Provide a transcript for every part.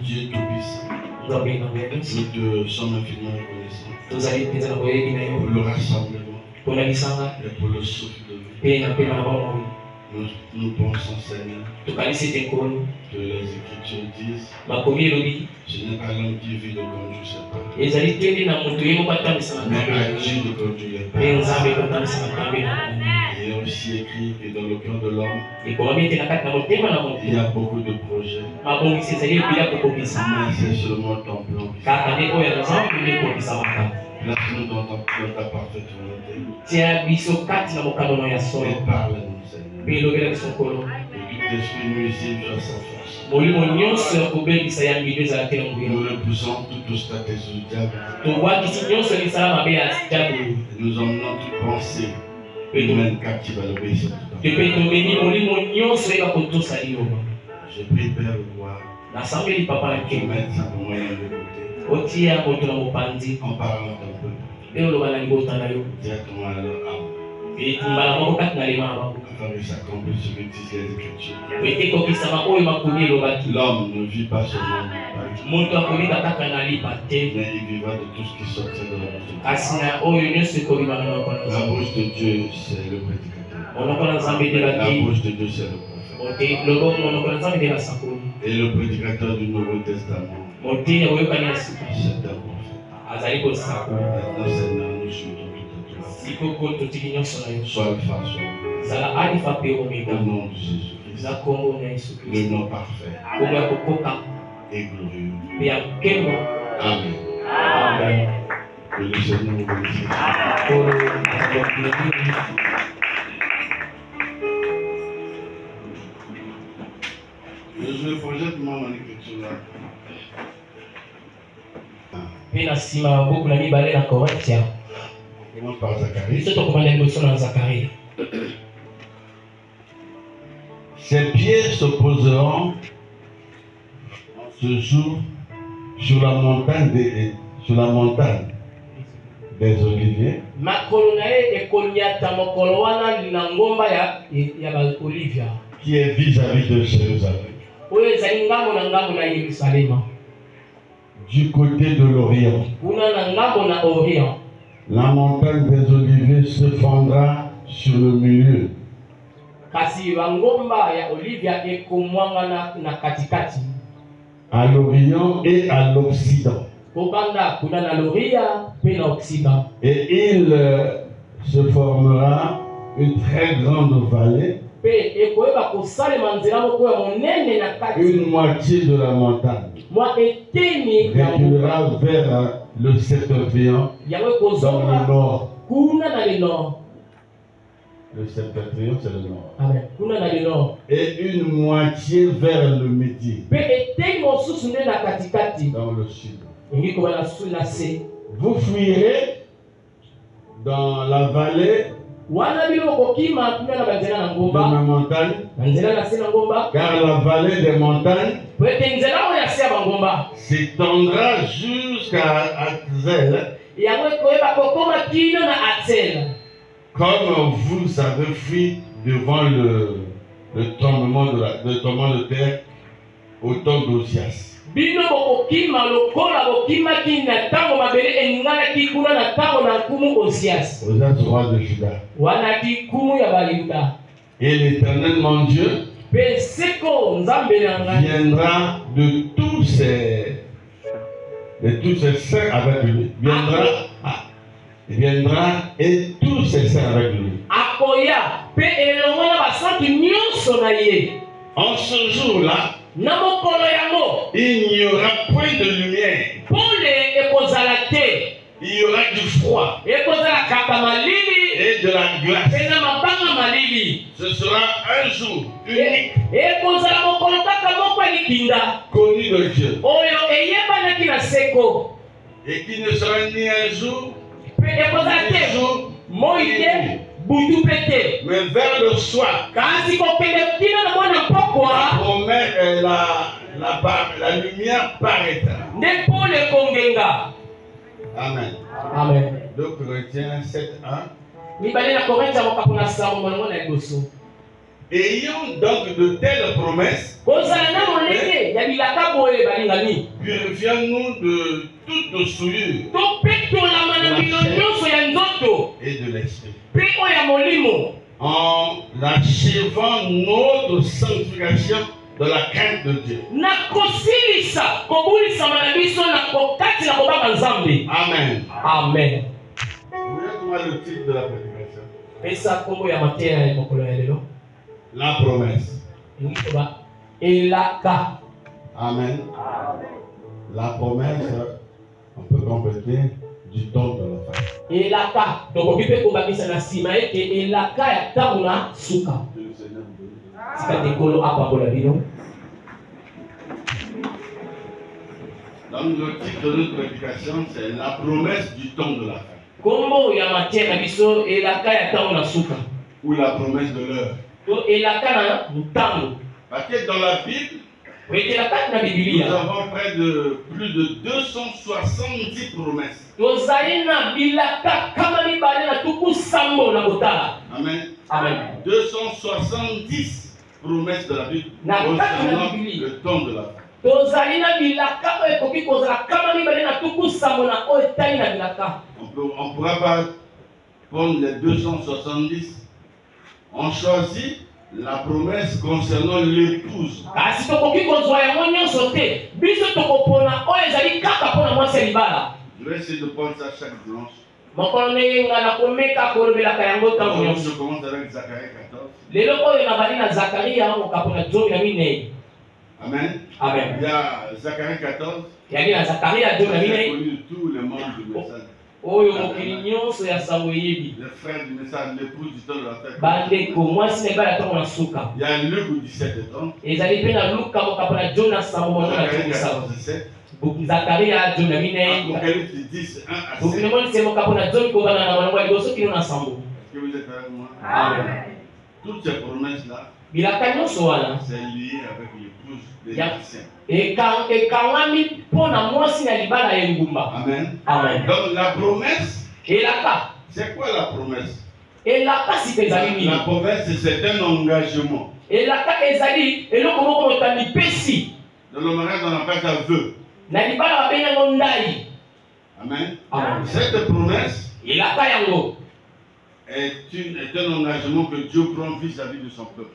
Dieu Tout-Puissant, nous te sommes infiniment reconnaissants pour le rassemblement et pour le souffle de vie. Nous pensons, Seigneur, que les Écritures disent, ce n'est pas l'homme qui vit de conduire ses pas, mais agit de conduire les pas. Il est aussi écrit que dans le cœur de l'homme, il y a beaucoup de projets, mais c'est seulement ton plan. Place-nous dans ta parfaite volonté. Et parle-nous, Seigneur. Et tout esprit nuisible à sa force. Nous repoussons toute stratégie du diable. Nous emmenons toute pensée humaine captive à l'obéissance. Je prie, Père, le roi, que tu mettes ça pour moi de côté. En parlant d'un peu directement à leur âme, afin que s'accomplisse ce que disent les Écritures. L'homme ne vit pas seulement par Dieu, mais il vivra de tout ce qui sortira de la bouche de Dieu. La bouche de Dieu, c'est le prédicateur. La bouche de Dieu, c'est le prophète. Et le prédicateur du Nouveau Testament, c'est un prophète. Maintenant, Seigneur, nous souhaitons tout à toi. Sois Alpha, sois Omega. Au nom de Jésus-Christ, le nom parfait et glorieux. Amen. Amen. Que le Seigneur vous bénisse. Je projette mon écriture là. Commence par Zacharie. Ces pierres s'opposeront ce jour sur la montagne des Oliviers. Qui est vis-à-vis de Jérusalem. Du côté de l'Orient. La montagne des Oliviers se fondra sur le milieu. À l'Orient et à l'Occident. Et il se formera une très grande vallée. Une moitié de la montagne reculera vers le septentrion dans le nord. Le septentrion, c'est le nord. Et une moitié vers le midi. Dans le sud. Vous fuirez dans la vallée de ma montagne, car la vallée des montagnes s'étendra jusqu'à Atzel, comme vous avez fui devant le tremblement de terre au temps d'Osias. Osias, roi de Juda. Et l'Éternel, mon Dieu, viendra de tous ses saints avec lui. Viendra et tous ses saints avec lui. En ce jour-là, il n'y aura point de lumière. Il y aura du froid et de la glace. Ce sera un jour unique, connu de Dieu, et qui ne sera ni un jour, mais vers le soir, la lumière paraîtra. Amen. Amen. 2 Corinthiens 7:1. ayant donc de telles promesses, purifions-nous de toute souillure et de l'esprit, en achevant notre sanctification de la crainte de Dieu. Amen. Amen. Vous voyez comment le titre de la prédication? La promesse. Amen. La promesse, on peut compléter du don de la femme. Donc le titre de notre prédication, c'est la promesse du don de la femme. Ou la promesse de l'heure. Parce que dans la Bible, nous avons près de plus de 270 promesses. Amen. Amen. 270 promesses de la Bible concernant le don de la femme. On ne pourra pas prendre les 270. On choisit la promesse concernant l'épouse. Je vais essayer de prendre ça chaque dimanche. Je commence avec Zacharie 14. Amen. Amen. Il y a Zacharie 14. Il y a Zacharie à Dieu, J'ai connu tous les membres du message. Les frères du message, l'épouse du temps de la fête. Il y a Luc 17 et 30. Zacharie 14 et 7. Apocalypse 10, 1 à 7. Est-ce que vous êtes avec moi? Amen. Toutes ces promesses-là, c'est lié avec l'épouse des chrétiens. Amen. Amen. Donc la promesse, c'est quoi la promesse? La promesse, c'est un engagement. Dans le mariage, on appelle ça vœu. Amen. Amen. Cette promesse est un engagement que Dieu prend vis-à-vis de son peuple.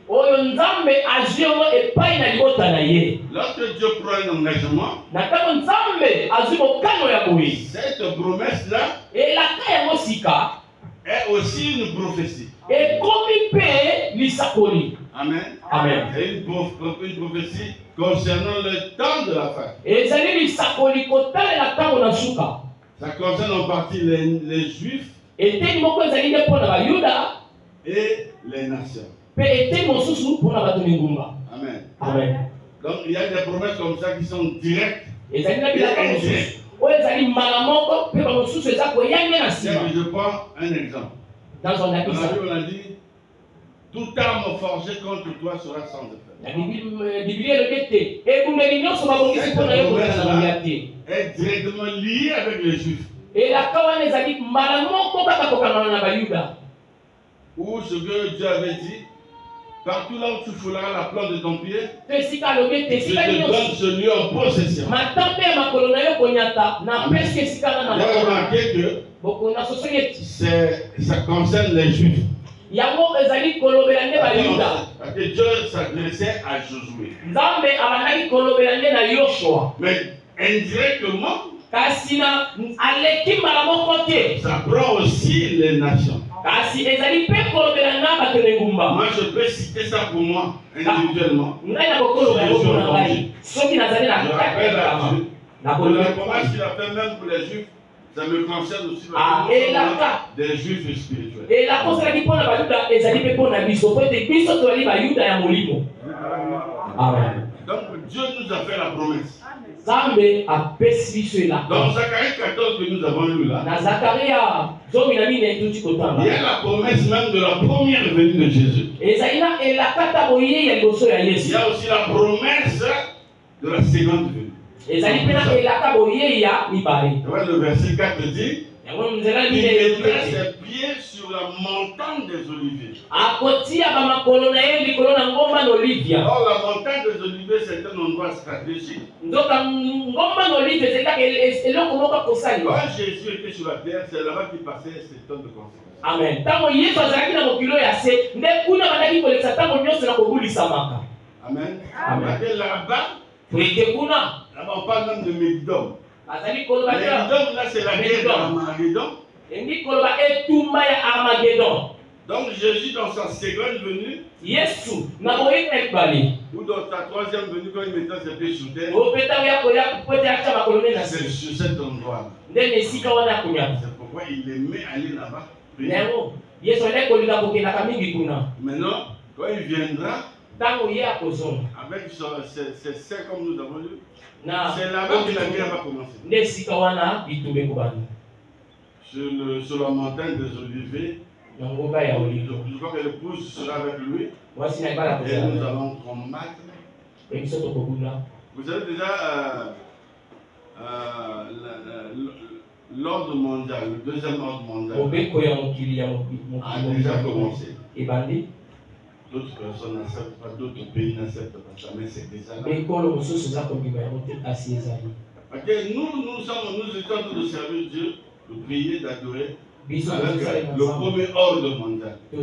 Lorsque Dieu prend un engagement, cette promesse-là est aussi une prophétie. Amen. Amen. C'est une prophétie concernant le temps de la fin. Ça concerne en partie les Juifs et les nations. Amen. Amen. Donc il y a des promesses comme ça qui sont directes. Et indirectes. Je prends un exemple. Dans son Dans la Bible, on a dit toute arme forgée contre toi sera sans effet. Cette promesse-là est directement liée avec les Juifs. Ou ce que Dieu avait dit, partout là où tu fouleras la plante de ton pied, je te donne ce lieu en possession. Vous avez remarqué que ça concerne les Juifs. Parce que Dieu s'adressait à Josué. Mais indirectement, ça prend aussi les nations. Moi, je peux citer ça pour moi, individuellement. Je rappelle à Dieu. La promesse qu'il a fait même pour les Juifs, ça me concerne aussi des Juifs spirituels. Amen. Donc Dieu nous a fait la promesse. Dans Dans Zacharie 14 que nous avons lu là, il y a la promesse même de la première venue de Jésus. Il y a aussi la promesse de la seconde venue. Et le verset 4 dit, Il mettra ses pieds sur la montagne des Oliviers. Or, la montagne des Oliviers, c'est un endroit stratégique. Quand Jésus était sur la terre, c'est là-bas qu'il passait ses temps de consécration. Amen. Amen. Amen. Là-bas, on parle même de Médidom. Médidom, là, c'est la guerre d'Armageddon. Donc Jésus, dans sa seconde venue, ou dans sa troisième venue, quand il mettait ses pieds sur terre, c'est sur cet endroit. C'est pourquoi il aimait aller là-bas. Maintenant, quand il viendra, avec ces seins comme nous avons lu, c'est là-bas que la guerre va commencer. Sur la montagne des Oliviers, je crois que l'épouse sera avec lui. Et nous allons combattre. Vous savez déjà, l'ordre mondial, le deuxième ordre mondial, a déjà commencé. D'autres personnes n'acceptent pas, d'autres pays n'acceptent pas ça, mais c'est déjà là. Ok, nous étions en train de servir Dieu, de prier, d'adorer, avec le premier ordre mondial. Le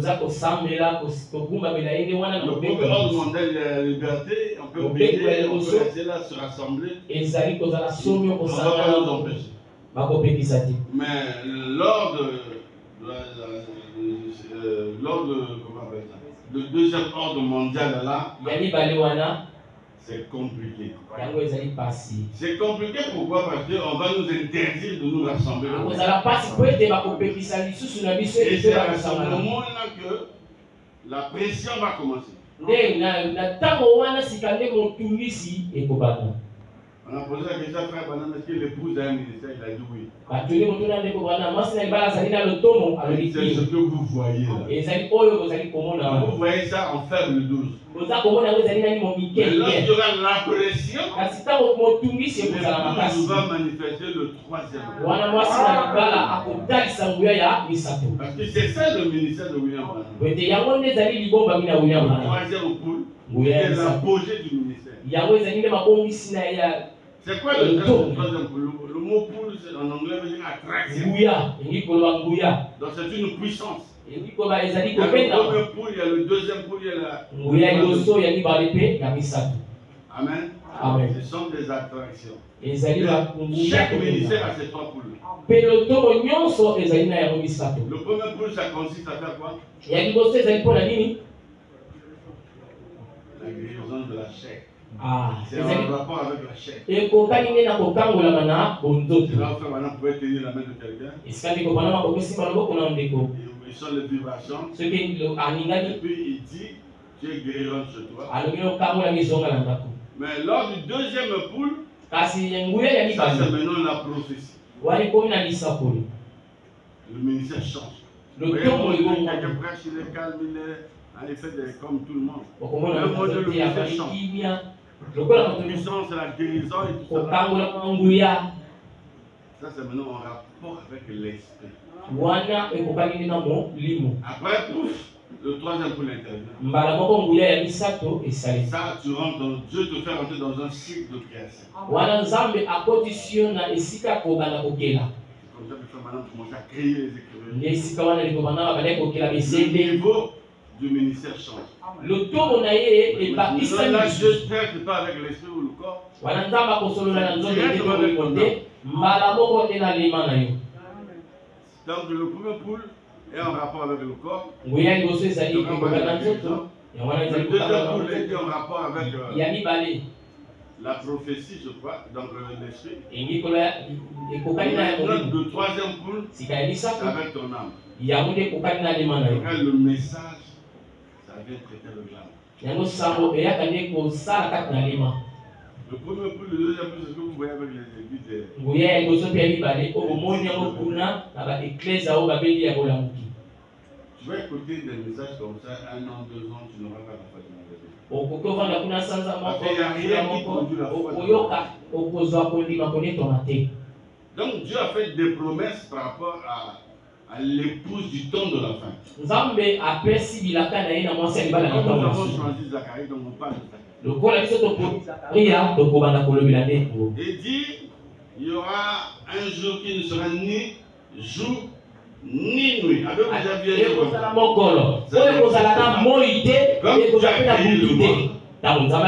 premier ordre mondial, il y a la liberté, on peut prier, on peut rester là, se rassembler. On va pas nous empêcher. Mais l'ordre, comment on appelle ça? Le deuxième ordre mondial là, c'est compliqué. C'est compliqué pourquoi? Parce qu'on va nous interdire de nous rassembler. Et c'est à ce moment-là que la pression va commencer. On a posé la question à Frère Branham, est-ce que l'épouse a un ministère? Il a dit oui. C'est ce que vous voyez là. Vous voyez ça en ferme 12. Mais lorsqu'il y aura la pression, l'épouse va manifester le troisième. Parce que c'est ça le ministère de William Branham. Le troisième poule, c'est l'apogée du ministère. C'est quoi le troisième poule? Le mot poule en anglais veut dire attraction. Donc c'est une puissance. Il y a le premier poule, il y a le deuxième poule, il y a la... Amen. Amen. Ce sont des attractions. Chaque ministère a ses trois poules. Le premier poule, ça consiste à faire quoi? La guérison de la chair. C'est en rapport avec la chair. C'est là où maintenant pouvait tenir la main de quelqu'un. Ils sont les vibrations. Et puis il dit, tu es guérisseur sur toi. Mais lors du deuxième poule, ça c'est maintenant la prophétie. Le ministère change. Quelqu'un prêche, il est calme, il fait comme tout le monde. Le ministère change. La puissance, la guérison et tout ça. Ça c'est maintenant en rapport avec l'esprit. Après, pouf, le troisième pour l'interview. Ça, tu rentres dans Dieu te fait rentrer dans un cycle de création. C'est comme ça que maintenant commence à créer les écrivains. Le niveau du ministère change. Là, je ne traite pas avec l'esprit ou le corps. Donc le premier poule est en rapport avec le corps. Le deuxième poule est en rapport avec la prophétie, je crois, donc l'esprit. Le troisième poule, c'est avec ton âme. Le message, ça vient traiter le glande. Le premier poule, le deuxième poule, c'est ce que vous voyez avec les églises. Tu vas écouter des messages comme ça, 1 an, 2 ans, tu n'auras pas la foi de mon bébé. Parce qu'il n'y a rien qui conduit la foi de mon bébé. Donc Dieu a fait des promesses par rapport à l'épouse du temps de la fin. Nous avons choisi Zacharie, donc on parle de Zacharie. Et dit, il y aura un jour qui ne sera ni jour ni nuit. Avec vous avez vu comme ça.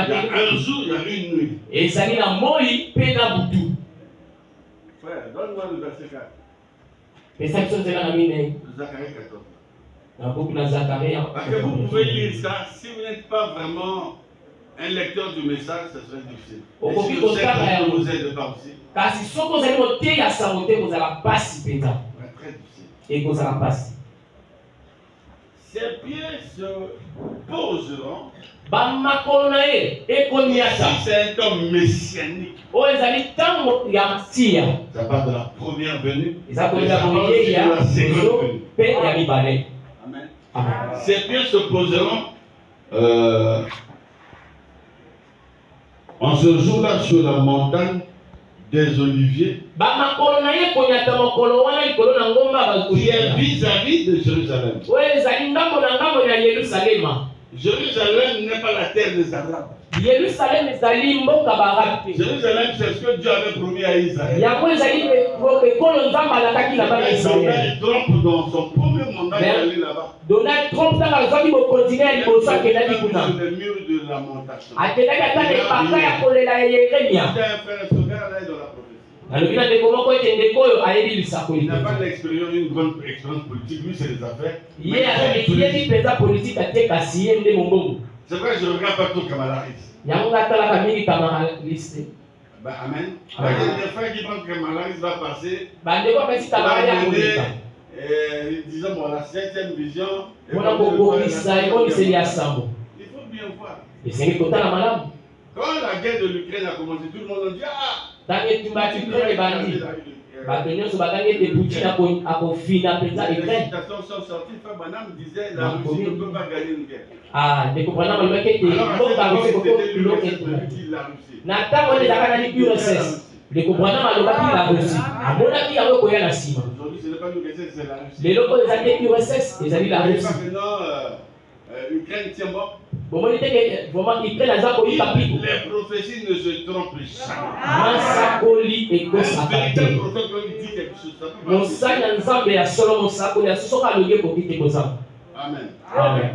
Il y a un jour, il y a une nuit. Frère, donne-moi le verset 4. Zacharie 14. Parce que vous pouvez lire ça, si vous n'êtes pas vraiment un lecteur du message, ce serait difficile. Et si le chef ne vous aide pas aussi, très difficile. Ses pieds se poseront. Si c'est un temps messianique, ça part de la première venue, ça part de la seconde venue. Amen. Ses pieds se poseront en ce jour-là sur la montagne des Oliviers, qui est vis-à-vis de Jérusalem. Jérusalem n'est pas la terre des Arabes. Jérusalem, c'est ce que Dieu avait promis à Israël. Il trompe dans son premier mandat d'aller là-bas. Donald Trump sur les murs de lamentation. Il n'a pas l'expérience, une grande expérience politique, lui c'est les affaires. C'est vrai, je ne regarde pas tout Kamala Harris. Amen. Il y a des frères qui pensent que Kamala Harris va passer. Disons, bon, la 7e vision. Il faut bien voir. Quand la guerre de l'Ukraine a commencé, tout le monde a dit ah! Les citations sont sorties, Frère Branham disait la Russie ne peut pas gagner une guerre. Alors, c'était l'URSS qui dit la Russie. Aujourd'hui, ce n'est pas l'URSS, c'est la Russie. Maintenant, Ukraine tient bon. Les prophéties ne se trompent jamais. Un véritable prophète qui dit quelque chose, ça peut pas. Amen. Amen.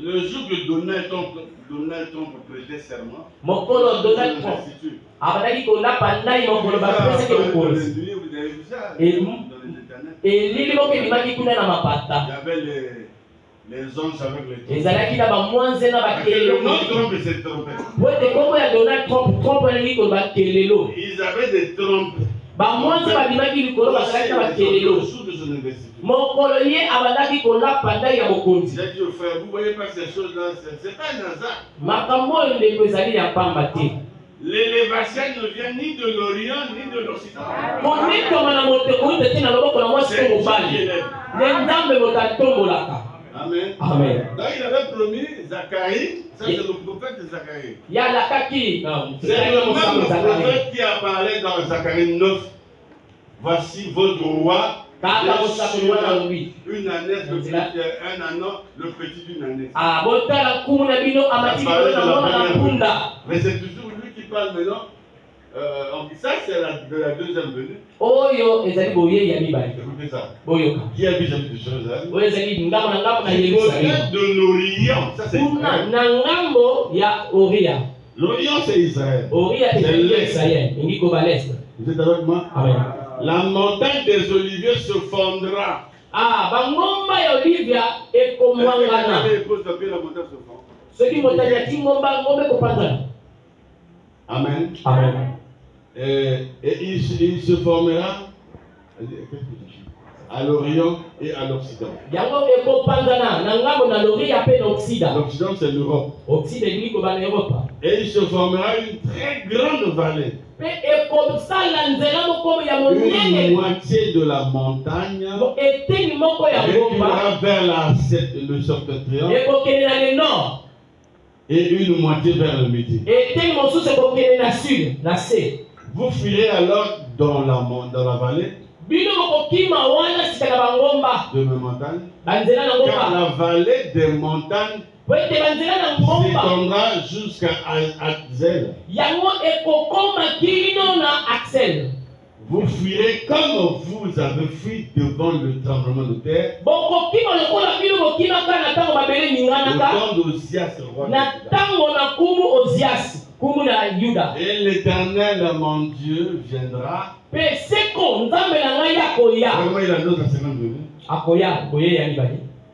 Le jour que Donald Trump prêtait serment, il y avait les anges avec les trompes. Ils avaient des trompes. J'ai dit au frère, vous voyez pas ces choses-là, c'est pas un hasard. L'élévation ne vient ni de l'Orient ni de l'Occident. Amen. Amen. Donc il avait promis Zacharie, ça c'est le prophète de Zacharie. C'est le même prophète qui a parlé dans Zacharie 9. Voici votre roi. Une ânesse, un ânon, le petit d'une ânesse. Mais c'est toujours lui qui parle maintenant. Ça c'est de la deuxième venue. Écoutez ça. Qui a vis-à-vis de Jérusalem? Le prophète de l'Orient. Ça c'est Israël. L'Orient c'est Israël. Vous êtes avec moi? Amen. La montagne des Oliviers se fondra. Amen. Amen. Et il se formera à l'Orient et à l'Occident. L'Occident c'est l'Europe. Et il se formera une très grande vallée. Une moitié de la montagne reculera vers le septentrion et une moitié vers le midi. Vous fuirez alors dans la vallée de mes montagnes, car la vallée des montagnes s'étendra jusqu'à Axel. Vous fuirez comme vous avez fui devant le tremblement de terre, au temps d'Osias, roi de Juda. Et l'Éternel, mon Dieu, viendra. Comment il a d'autres enseignements?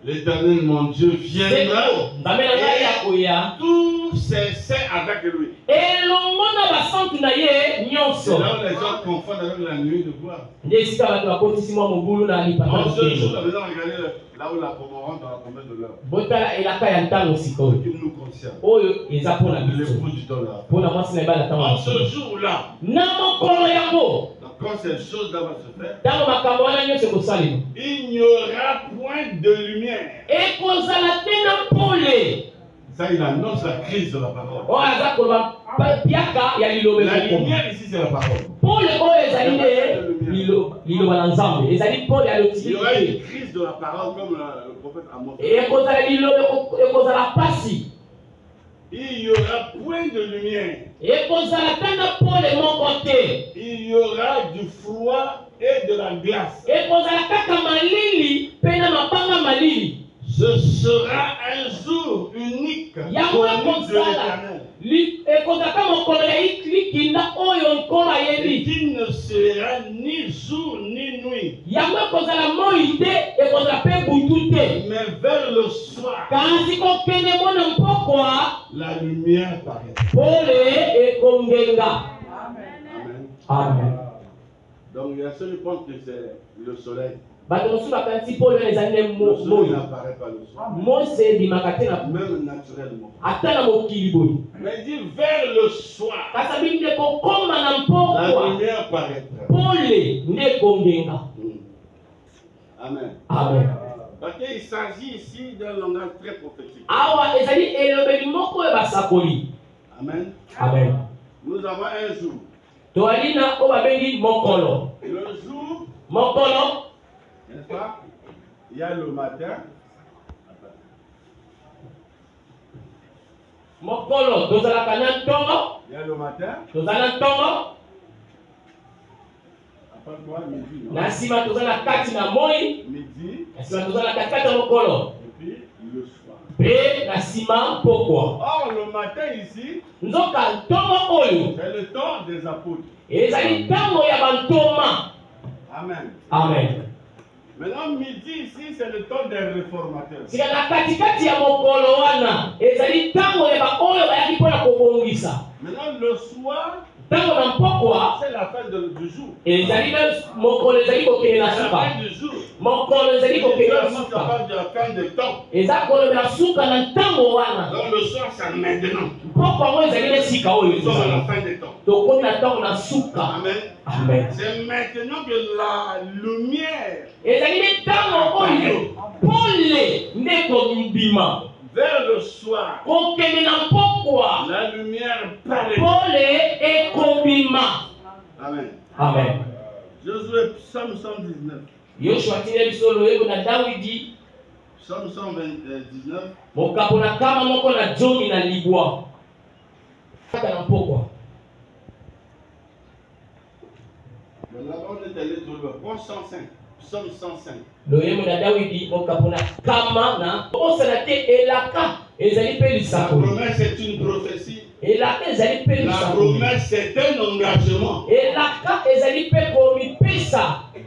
L'Éternel, mon Dieu, viendra. Et tous ses saints avec lui. C'est là où les gens confondent avec la nuit de gloire. En ce jour, la maison, regardez là où la pomme rentre dans la promesse de l'heure. Qui nous concerne. L'époux du temps là. En ce jour-là, quand ces choses vont se faire, il n'y aura point de lumière. Ça, il annonce la crise de la parole. La lumière ici, c'est la parole. Il y aura une crise de la parole comme le prophète Amos. Il n'y aura point de lumière. Il y aura du froid et de la glace. Ce sera un jour unique de l'Éternel. Et qui ne sera ni jour ni nuit. Mais vers le soir, la lumière paraît. Amen. Donc il y a celui qui pense que c'est le soleil. Le soleil n'apparaît pas le soir. Même naturellement. Mais il dit vers le soir, la lumière paraîtra. Amen. Amen. Parce qu'il s'agit ici d'un langage très prophétique. Amen. Amen. Nous avons un jour. Le jour, n'est-ce pas? Il y a le matin. Il y a le matin. Après quoi? Midi. Midi. Et puis le soir. Or, le matin ici, c'est le temps des apôtres. Amen. Amen. Maintenant, midi ici, c'est le temps des réformateurs. Maintenant, le soir, c'est la fin du jour. La fin du jour. C'est la fin du temps. Donc le soir, c'est maintenant. Nous sommes à la fin du temps. Amen. Amen. C'est maintenant que la lumière vers le soir, la lumière paraît. Amen. Amen. Josué, Psaume 119. Psaume 119. Là, on est allé sur le point 105. Psaume 105. La promesse est une prophétie. La promesse c'est un engagement.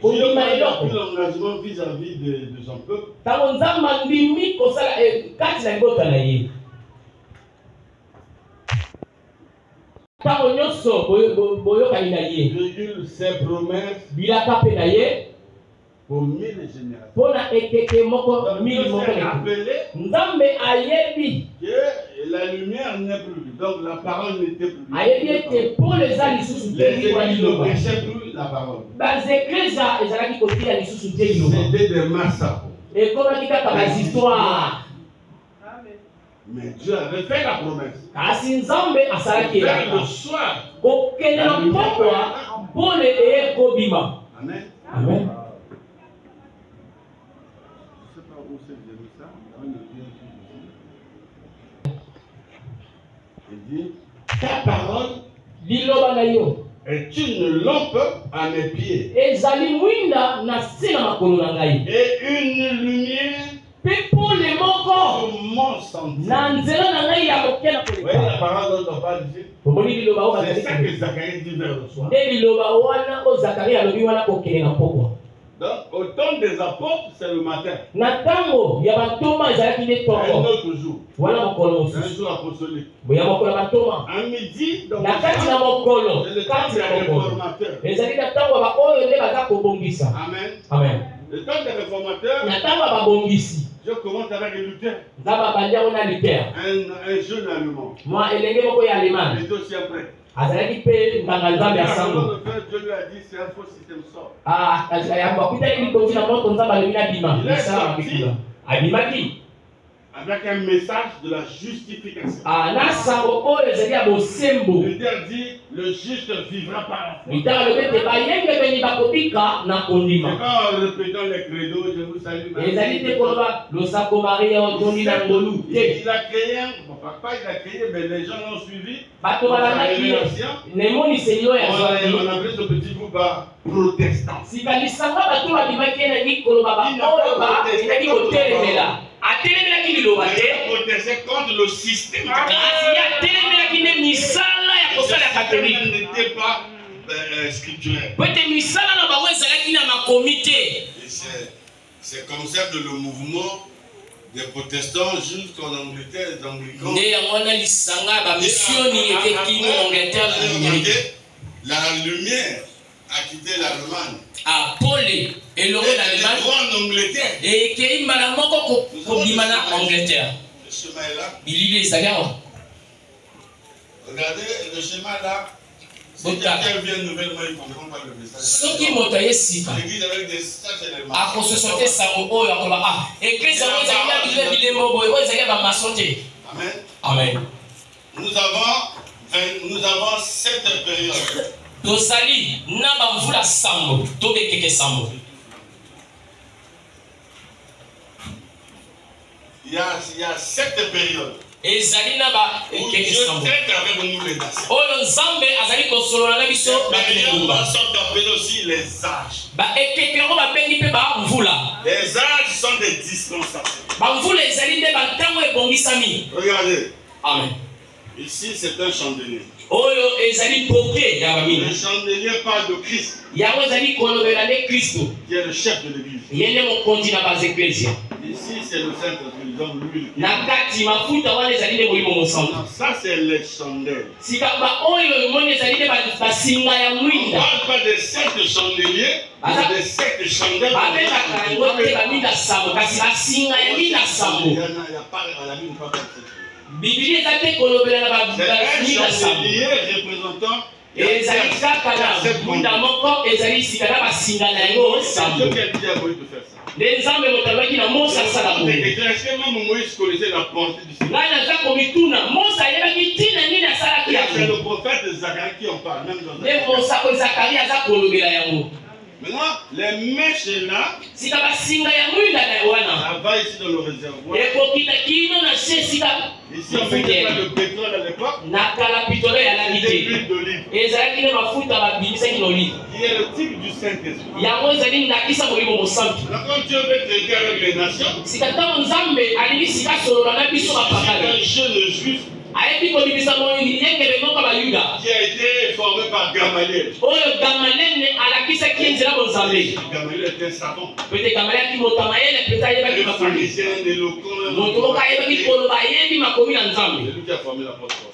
Dieu a pris l'engagement vis-à-vis de son peuple. Ses promesses pour 1000 générations. Que la lumière n'est plus, donc la parole n'était plus. Les églises ne prêchaient plus la parole. C'était des massacres. Mais Dieu avait fait la promesse. Vers le soir, Amen. Amen. Je ne sais pas où c'est que j'ai mis ça. Il dit, ta parole est une lampe à mes pieds et une lumière pour mon sentier. Voyez la parole dont on parle ici. C'est ça que Zacharie dit vers le soir. Donc, au temps des apôtres, c'est le matin. Un autre jour. Un jour apostolique. Un midi, donc c'est le temps des réformateurs. Amen. Amen. Le temps des réformateurs, je commence avec Luther. Un jeune allemand. Il est aussi un prêtre. Dieu lui a dit c'est un faux système sort. Avec un message de la justification. Luther dit le juste vivra par la foi. Et quand en répétant les credos, je vous salue. Il a créé un, bon, pas il a créé, mais les gens l'ont suivi. On a appelé ce petit groupe protestant. Il n'a pas protesté contre le système n'était pas scripturel. C'est comme ça que le mouvement des protestants jusqu'en Angleterre, les Anglicans, la lumière a quitté l'Allemagne. Et le droit en Angleterre. Ce schéma est là. Regardez le schéma là. Si quelqu'un vient nouvellement, il ne comprend pas le message. L'église avec des sacs et des Amen. Amen. Nous avons 7 périodes. Il y a 7 périodes. Où Dieu traite avec nous les nations. Nous sommes appelés aussi les âges. Les âges sont des dispensations. Regardez. Amen. Ici, c'est un chandelier. Le chandelier parle de Christ, qui est le chef de l'église. Ici, c'est le Saint-Esprit, donc l'huile. Ça, c'est les chandelles. On ne parle pas des 7 chandeliers, mais des 7 chandelles. C'est un chandelier représentant Moïse connaissait la portée du Seigneur. C'est le prophète Zacharie qui en parle. Maintenant, les mèches là, ça va ici dans le réservoir. Ici, on mettait pas de pétrole à l'époque. C'était l'huile d'olive. Qui est le type du Saint-Esprit. Quand Dieu veut traiter avec les nations, si un jeune juif qui a été formé par Gamaliel. Gamaliel était savant. Le pharisien éloquent. C'est lui qui a formé l'apôtre Paul.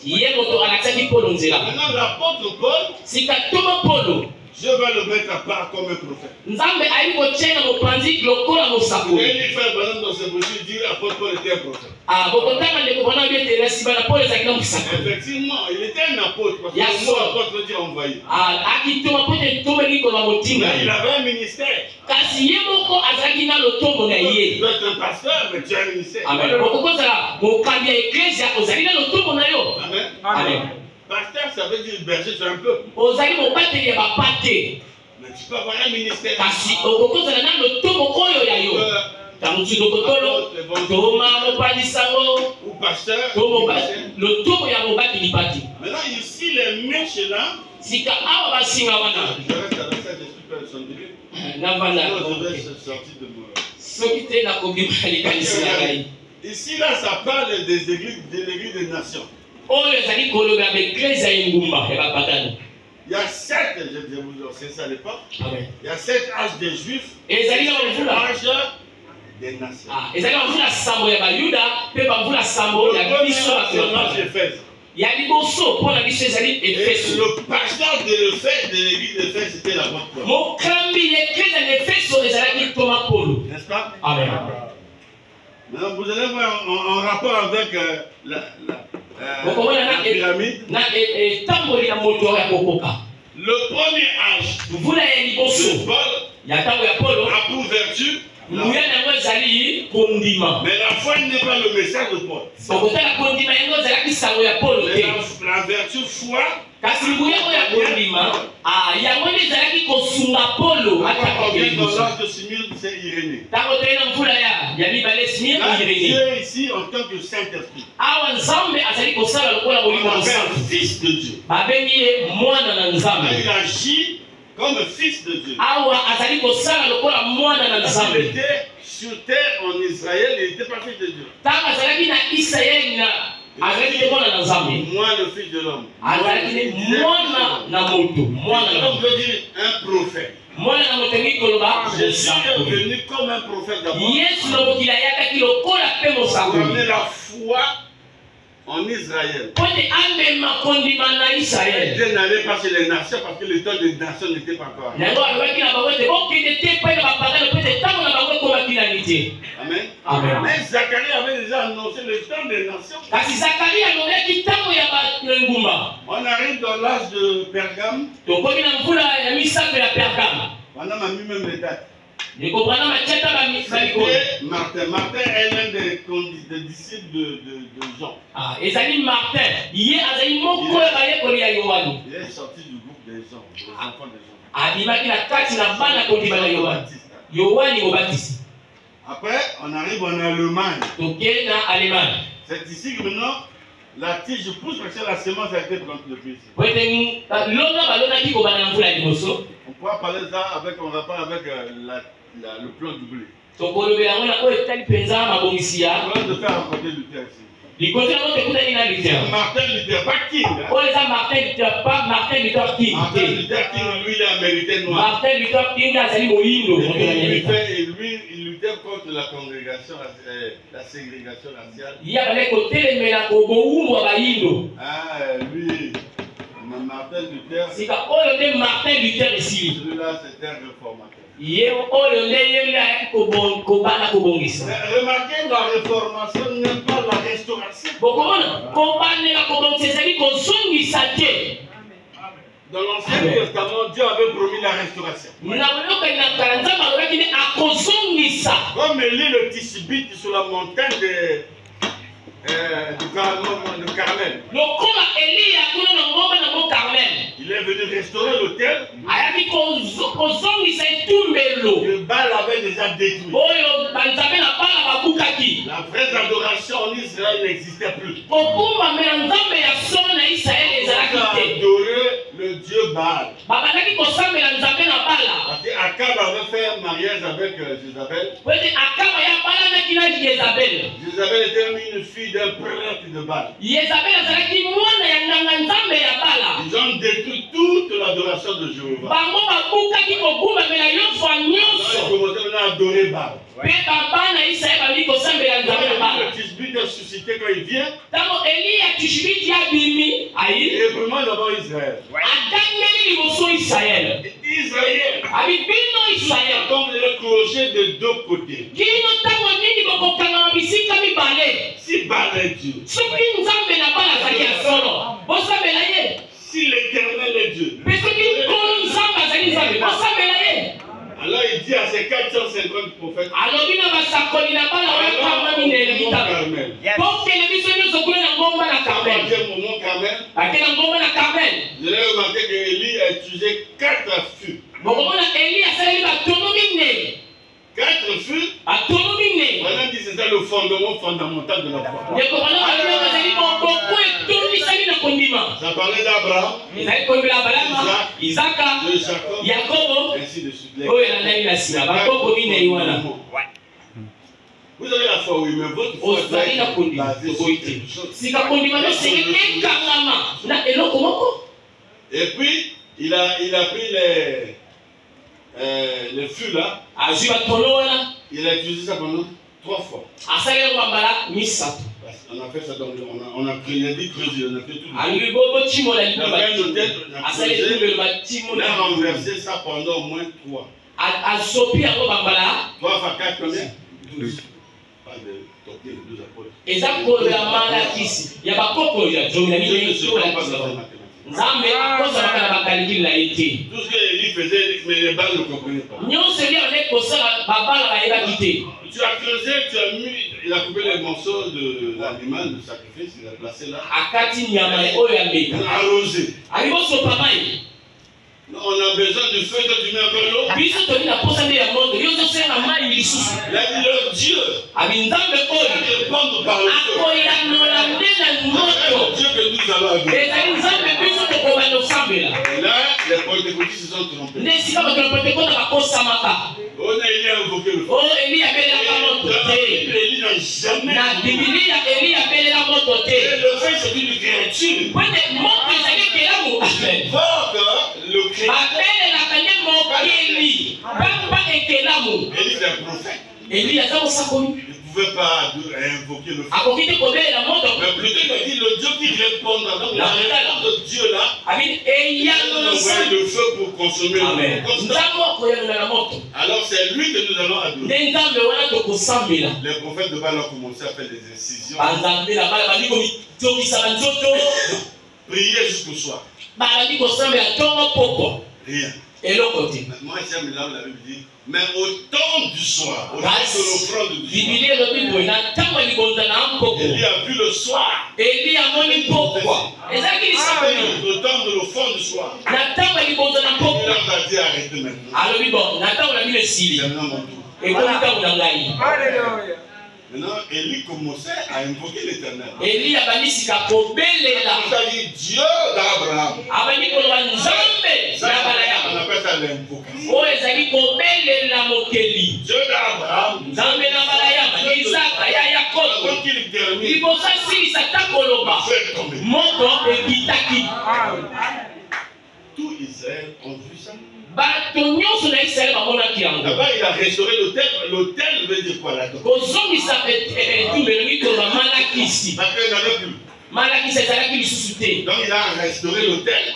Maintenant, l'apôtre Paul, Dieu va le mettre à part comme un prophète. Et il fait dans ce bougies dire l'apôtre Paul était un prophète. Effectivement, il était un apôtre parce que le mot apôtre veut dire envoyé. Mais il avait un ministère. Tu dois être un pasteur, mais tu as un ministère. Amen. Pasteur, ça veut dire berger sur un peu. Mais tu peux avoir un ministère. Ou pasteur. Maintenant, ici, les mèches là. Je reste à la salle des super son début. Je vais sortir de moi. Ici, là, ça parle des églises, de l'église des nations. Il y a 7, je vous c'est ça à l'époque. Il y a 7 âges des juifs et 7 âges des nations. Le pasteur de l'église d'Éphèse, c'était l'apôtre Paul. N'est-ce pas? Amen. Maintenant, vous allez voir en rapport avec la pyramide. Le premier âge de Paul a pour vertu. Mais la foi n'est pas le message de Paul. La vertu foi. C'est Irénée. Dieu ici en tant que Saint-Esprit. Un fils de Dieu. Il agit comme fils de Dieu. Il était sur terre en Israël, il n'était pas fils de Dieu. Moi, le fils de l'homme. On peut dire un prophète. Jésus est venu comme un prophète d'abord. Pour amener la foi en Israël. Dieu n'allait pas chez les nations parce que le temps des nations n'était pas encore. Amen. Amen. Mais Zacharie avait déjà annoncé le temps des nations. On arrive dans l'âge de Pergame. Pendant ma même date. Martin est l'un des disciples de Jean. Il est sorti du groupe des gens, des enfants des gens. Après, on arrive en Allemagne. C'est ici que maintenant la tige pousse parce que la semence a été plantée depuis ici. On pourra parler de ça en rapport avec le plan du blé. On va de faire rencontrer Luther ici. Martin Luther, pas King. Martin Luther King, lui, il est américain noir. Il luttait contre la congrégation, la ségrégation raciale. Lui, Martin Luther. Celui-là, c'était un réformateur. Remarquez, la réformation n'est pas la restauration. Dans l'Ancien Testament, Dieu avait promis la restauration. Comme Élie le Tishbite sur la montagne du Carmel. Il est venu restaurer l'autel. Le Baal avait déjà détruit. La vraie adoration en Israël n'existait plus. On a adoré le Dieu Baal. Parce qu'Akab avait fait un mariage avec Jézabel. Jézabel était une fille d'un prêtre de Baal. Ils ont détruit toute l'adoration de Jéhovah. Ils commençaient maintenant à adorer Baal. Le Tishbite est suscité quand il vient. Et vraiment d'abord Israël. Israël. Comme le clocher de deux côtés. Si Baal est Dieu. Si l'Éternel est Dieu. Alors il dit à ses 450 prophètes. ngomba na Carmel. Je l'ai remarqué qu'Élie a utilisé 4 fûts. Bon, on a Élie a fait le 4 fûts. Voilà dit c'est ça le fondement fondamental de la foi. Ça parlait d'Abraham, Isaac, de Jacob, Jacob, ainsi de suite. Vous avez la foi, oui, mais votre foi doit être basée sur quelque chose. Et puis, il a pris les fûts là. Il a utilisé ça pendant 3 fois. On a fait ça donc on a dit creuser, on a fait tout. On a fait un hôtel, on a renversé ça pendant au moins 3. 3 fois 4 combien? 12. Pas de toquer les 12 apôtres. Je ne sais pas dans la mathématique. Tout ce que Élie faisait, mais les balles ne comprenaient pas. Tu as creusé, tu as mis, il a coupé les morceaux de l'animal, de sacrifice, il a placé là. Il a arrosé. On a besoin du feu, toi tu mets encore l'eau. Il a dit leur Dieu. Il va répondre par le feu. Dieu que nous allons adorer. Et là, les pentecôtistes se sont trompés. On a invoqué le feu. Élie n'a jamais. Et le feu, c'est une créature. Le Élie est un prophète. Il ne pouvait pas invoquer le feu. Mais plutôt il a dit le Dieu qui répond. Donc la réponse de Dieu là, il a envoyé le feu pour consommer le feu. Alors c'est lui que nous allons adorer. Les prophètes de Baal ont commencé à faire des incisions. Prier jusqu'au soir. Rien. Moi j'aime là où la Bible dit, mais au temps du soir, au temps de l'offrande du soir, Élie a vu le soir. Au temps de l'offrande du soir, il a dit arrêtez maintenant. C'est maintenant mon tour. Maintenant, Élie commençait à invoquer l'Éternel. Il a dit Dieu d'Abraham. On appelle ça l'invocation. Dieu d'Abraham. Quand il termine, tout Israël a vu ça. Là-bas, il a restauré l'autel. L'autel veut dire quoi là-dedans? Parce qu'il n'avait plus. Donc il a restauré l'autel.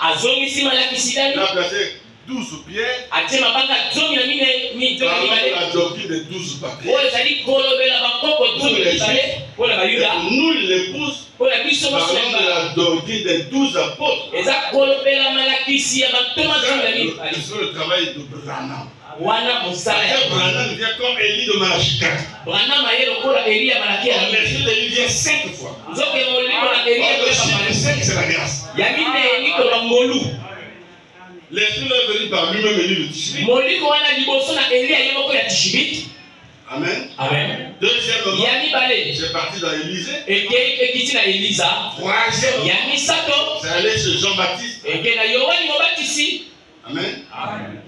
Il a placé 12 pierres. La doctrine des 12 papiers. Nous l'épouse. Parlons de la doctrine des 12 apôtres. C'est le travail de Branham. Branham vient comme Élie de Malachi. L'esprit d'Élie vient 5 fois. L'esprit c'est la grâce. L'esprit est venu par lui-même Élie de Tishbite. Amen. Deuxièmement, c'est parti dans Élysée. Troisièmement, c'est allé chez Jean-Baptiste. Amen.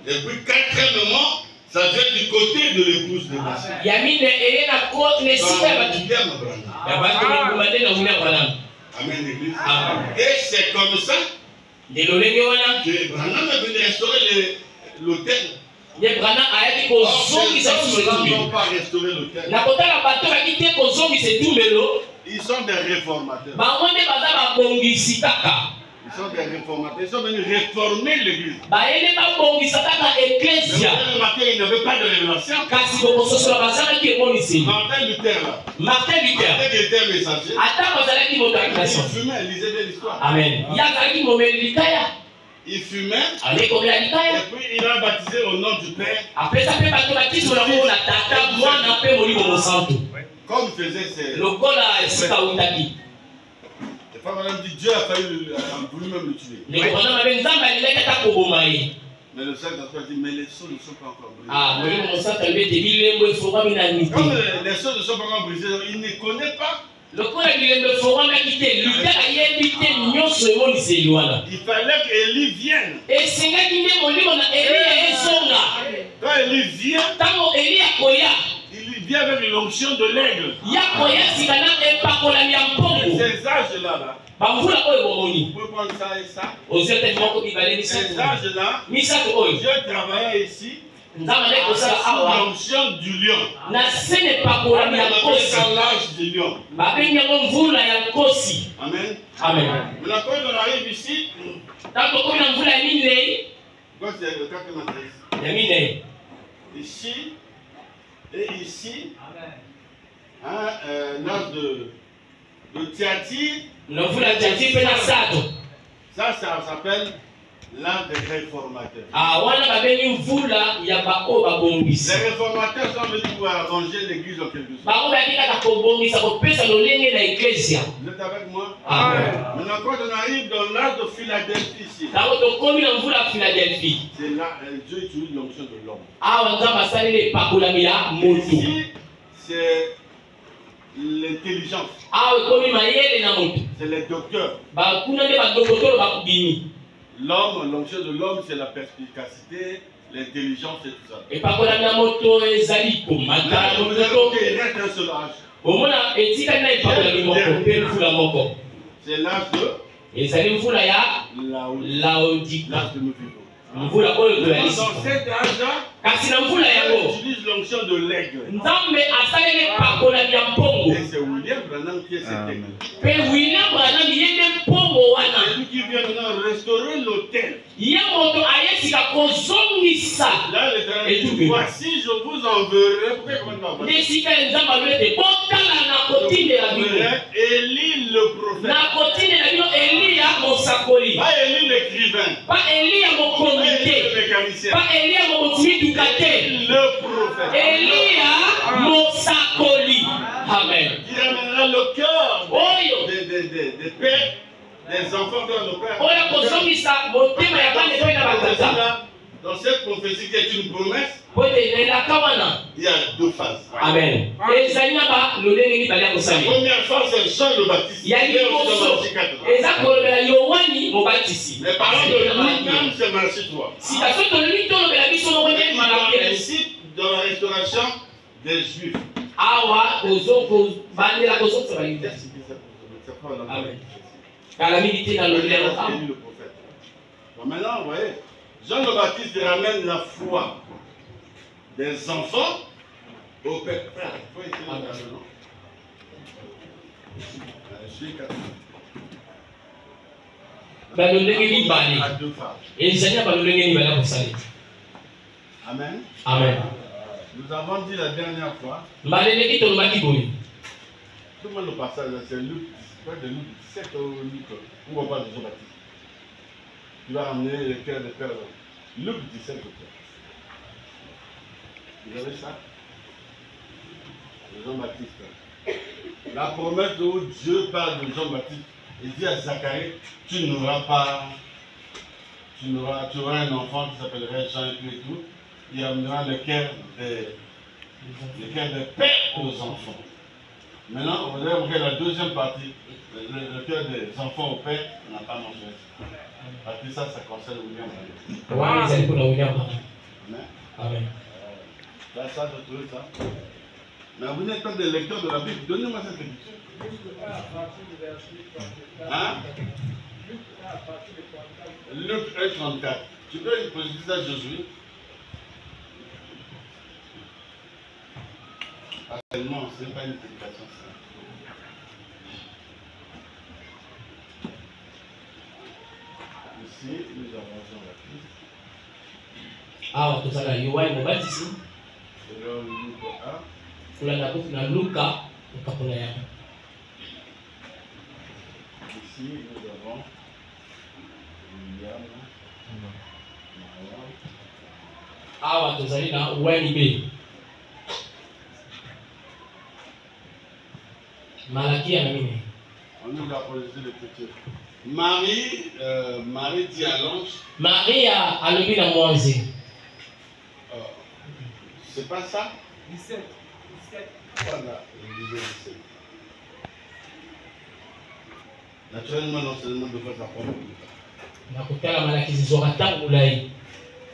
Et puis quatrièmement, ça vient du côté de l'épouse de Massé. Amen, l'église. Et c'est comme ça que Branham est venu restaurer l'autel. Ces hommes n'ont pas restauré l'autel. Ils sont des réformateurs. Ils sont des réformateurs. Ils sont venus réformer l'église. Mais vous avez remarqué, il n'avait pas de révélation. Martin Luther qui était messager. Il fumait, lisez bien l'histoire. Amen. Il fumait. Et puis il a baptisé au nom du Père. Comme faisait ses... femme dit Dieu a failli voulu même le tuer. Mais le Saint-Esprit dit mais les sceaux ne sont pas encore brisés. Comme les sceaux ne sont pas encore brisés, il ne connaît pas. Il fallait qu'Élie vienne. Quand Élie vient, il vient avec l'onction de l'aigle. Ces âges-là, vous pouvez prendre ça et ça. Ces âges-là, Dieu travaillait ici. L'onction du lion. C'est l'âge du lion. Amen. Amen. Mais quand on arrive ici, c'est le 4 ici et ici, un âge de Thyatire. Ça s'appelle l'âge des réformateurs. Les réformateurs sont venus pour arranger l'église en quelque sorte. Vous êtes avec moi? Amen. Maintenant, quand on arrive dans l'âge de Philadelphie ici, c'est là Dieu utilise l'onction de l'homme. Ici, c'est l'intelligence. C'est les docteurs. L'homme, l'onction de l'homme, c'est la perspicacité, l'intelligence et tout ça. Là, vous avez dit, il reste un seul âge. C'est l'âge de Laodicée. L'âge de Mephibosheth. Dans cet âge-là, on utilise l'onction de l'aigle. Et c'est William Branham qui est cet aigle. C'est lui qui vient maintenant restaurer l'autel. Là, l'Éternel dit, voici, je vous enverrai. Élie le prophète. Pas Élie l'écrivain. Pas Élie le mécanicien. Pas Élie le prophète. Amen. Il amènera le cœur des pères, des enfants vers le père. Dans cette prophétie qui est une promesse, il y a deux phases. Amen. La première phase, c'est Jean le Baptiste. Les paroles de lui-même, c'est Matthieu 3. Ici, dans la restauration des Juifs. Maintenant, vous voyez, Jean le Baptiste ramène la foi des enfants au Père. Il faut essayer de faire le nom. Je suis catholique. Amen. Amen. Nous avons dit la dernière fois. Tout le monde le passage, c'est Luc 17 au Luc, où on parle de Jean-Baptiste. Tu vas amener le cœur de Père. Luc 17 au cœur. Vous avez ça? De Jean-Baptiste. La promesse où Dieu parle de Jean-Baptiste, il dit à Zacharie, tu auras un enfant qui s'appellerait Jean et tout. Il amènera le cœur des pères aux enfants. Maintenant, vous allez voir la deuxième partie, le cœur des enfants au père, on n'a pas mentionné ça. Parce que ça concerne William. Amen. Là, ça, je trouve ça. Mais vous n'êtes pas des lecteurs de la Bible, donnez-moi cette écriture. Hein? Luc 1:34. Tu peux poser ça à Josué? Actuellement, ce n'est pas une prédication. Ici, nous avons Jean-Baptiste. Tozala Yohane Mobatisi. Na Luka. Ici, nous avons William. Tozali na Wayne B. Malakia na mimi. On a nous a posé l'écriture. Marie dit à l'ange. Marie a levé la moisée. C'est pas ça? 17. Voilà, je disais 17. Naturellement, non seulement de faire sa propre.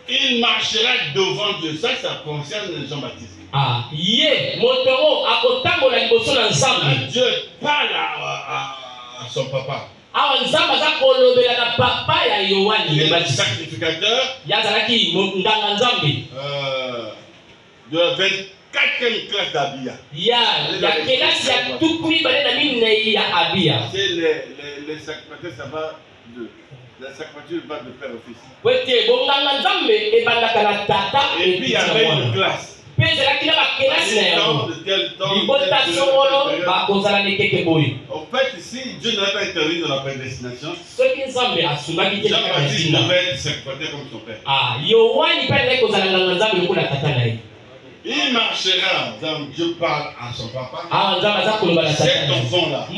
Il marchera devant Dieu. Ça concerne Jean-Baptiste. Ah, Dieu parle à son papa. Il est le sacrificateur de la 24e classe d'Abia. C'est les sacrificateurs, ça va de. La sacrificature va de père au fils. Et puis il y avait une classe. En fait, ici, Dieu n'avait pas intervenu dans la prédestination. Jean-Baptiste devait être sacrificateur comme son père. Il marchera, Dieu parle à son papa. Cet enfant-là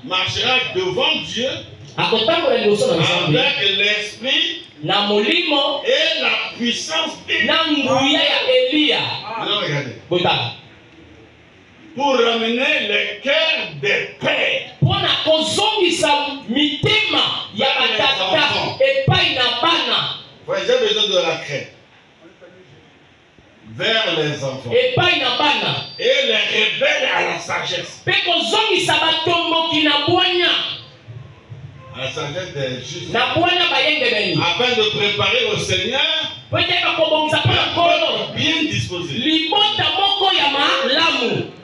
marchera devant Dieu avec l'esprit et la puissance d'Élie. Alors regardez. Pour ramener le cœur des pères. J'ai besoin de la crainte. Vers les enfants. Et les rebelles à la sagesse. À la sagesse des justes. Afin de préparer au Seigneur. Bien disposé.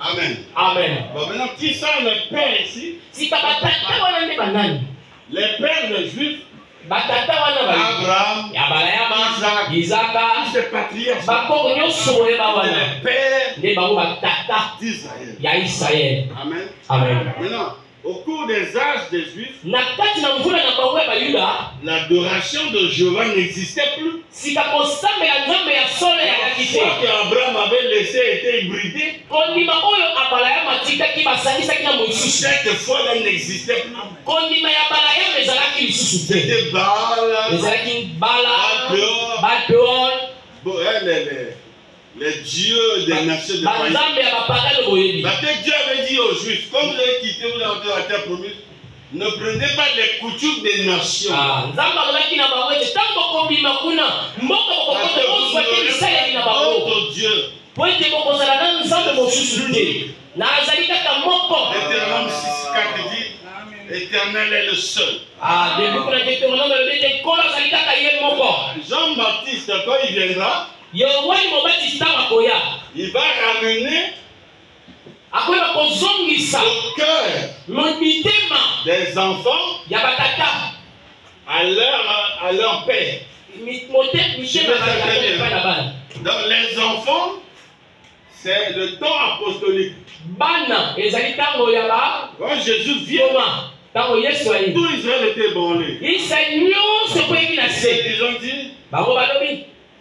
Amen. Amen. Bon, maintenant, qui sont les pères ici? Les pères des Juifs. Abraham, Isaac, tous ces patriarches, les pères d'Israël. Amen. Amen. Maintenant, au cours des âges des Juifs, l'adoration de Jéhovah n'existait plus. La foi qu'Abraham avait laissé était hybridée. Cette foi-là n'existait plus. C'était Baal, les dieux des nations de pays. Parce que Dieu avait dit aux Juifs, comme vous avez quitté, vous avez la terre promise, ne prenez pas les coutumes des nations. Votre Dieu. L'Éternel 6,4 dit, l'Éternel est le seul. Jean-Baptiste, quand il viendra, il va ramener le cœur des enfants à leur père. Donc les enfants, c'est le temps apostolique. Quand Jésus vient, tout Israël était ébranlé. Ils ont dit,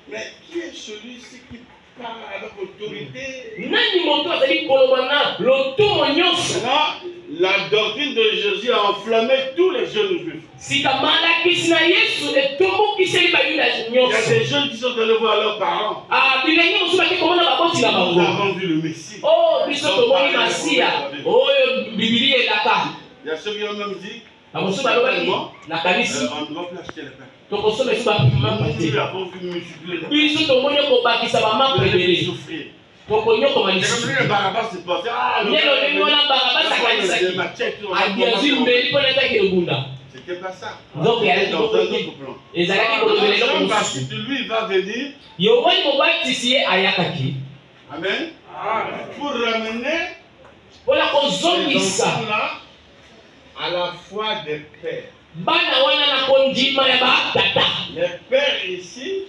mais qui est celui-ci qui parle avec autorité? La doctrine de Jésus a enflammé tous les jeunes juifs. Il y a des jeunes qui sont allés voir leurs parents. Nous avons vu le Messie. Il y a ceux qui ont même dit, on ne doit plus acheter les pains. Nous avons vu multiplier les souffrir. Les Barabbas se passaient. C'était pas ça. Donc il y a dans un autre plan. Jean-Baptiste, lui, va venir. Amen. Pour ramener les enfants là à la foi des pères. Les pères ici,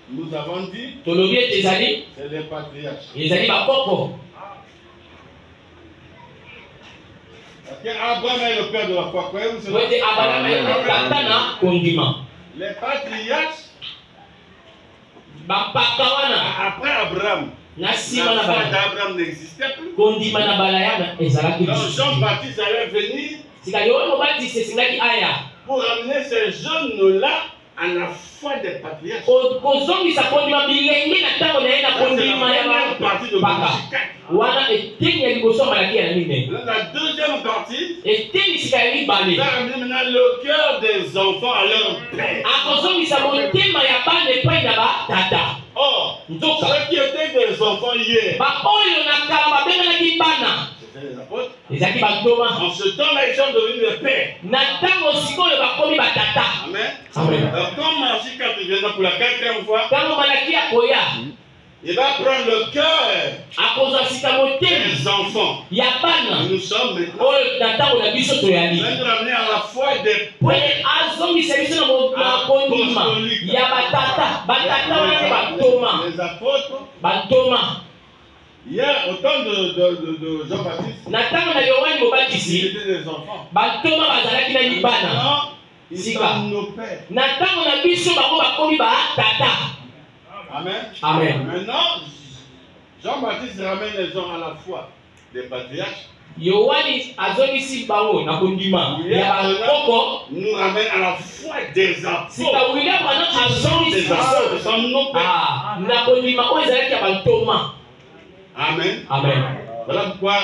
nous avons dit, c'est les patriarches. Parce qu'Abraham est le père de la foi. Croyez-vous cela? Les patriarches, après Abraham, La foi d'Abraham n'existait plus. Donc Jean-Baptiste allait venir pour amener ces jeunes-là à la foi des patriarches. C'est la partie de Malachie 4. La deuxième partie, va amener maintenant le cœur des enfants à leur père. Or, ceux qui étaient des enfants hier, c'était les apôtres. En ce temps-là, ils sont devenus des pères. Amen. Donc, quand Malachie 4 viendra pour la 4e fois, il va prendre le cœur des enfants. Nous sommes maintenant. Il va nous ramener à la foi des pères apostoliques. Les apôtres. Il y a autant de Jean-Baptiste. Ils étaient des enfants. Maintenant, ils sont nos pères. Amen. Amen. Maintenant, Jean-Baptiste ramène les gens à la foi des patriarches. Nous ramène à la foi des apôtres. Des apôtres sont nos pères. Amen. Amen. Voilà pourquoi,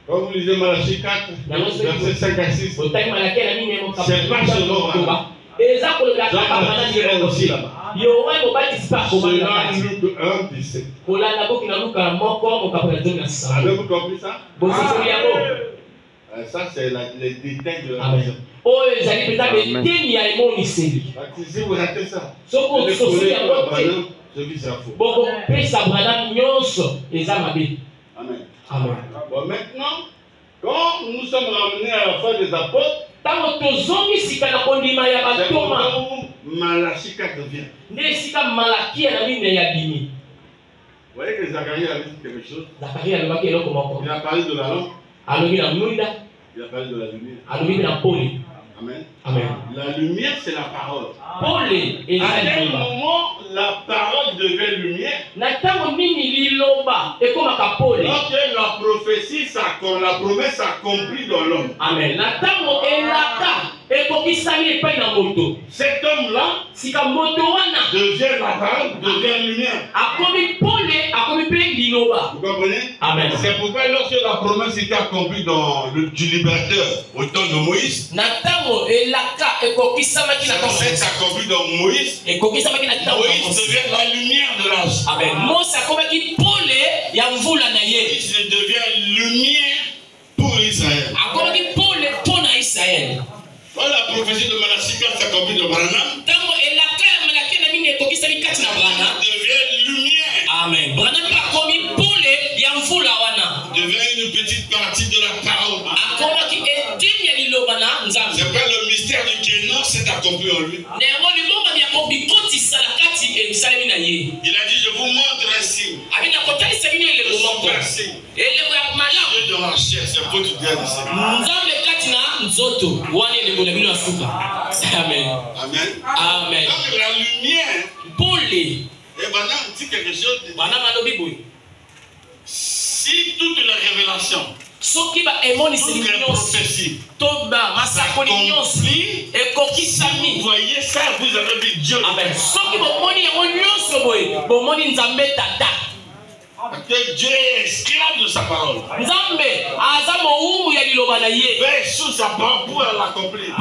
quand vous lisez Malachie 4, versets 5 à 6, c'est pas selon Jean-Baptiste est aussi là-bas. Selon Luc 1:17. Avez-vous compris ça? Ça, c'est les détails de la vision. Si vous ratez ça, ce qui sera faux. Amen. Amen. Bon, maintenant, quand nous sommes ramenés à la foi des apôtres, c'est pourquoi Malachie 4 vient. Vous voyez que Zacharie a dit quelque chose. Il a parlé de la lampe. Il a parlé de la lumière. Amen. Amen. La lumière, c'est la parole. À Paul quel moment la parole devient lumière? Lorsque la prophétie, la promesse s'accomplit dans l'homme. Amen. Cet homme-là devient la parole, devient lumière. Vous comprenez? Amen. C'est pourquoi lorsque la promesse était accomplie du libérateur au temps de Moïse, ça s'accomplit dans Moïse. Moïse devient la lumière de l'âge. Amen. Il devient lumière pour Israël. Quand la prophétie de Malachie 4 s'accomplit de Branham, devient lumière. Amen. Devient une petite partie de la parole. C'est pas le mystère du Kénan s'est accompli en lui. Il a dit, je vous montre un signe. Dieu de la chair, c'est votre Dieu de Amen. Amen. Amen. Donc la lumière, et maintenant, on dit quelque chose. Si toute la révélation, toutes les prophéties, vous voyez ça, vous avez dit Dieu. Amen. Parce que Dieu est esclave de sa parole. Veille sous sa parole pour l'accomplir.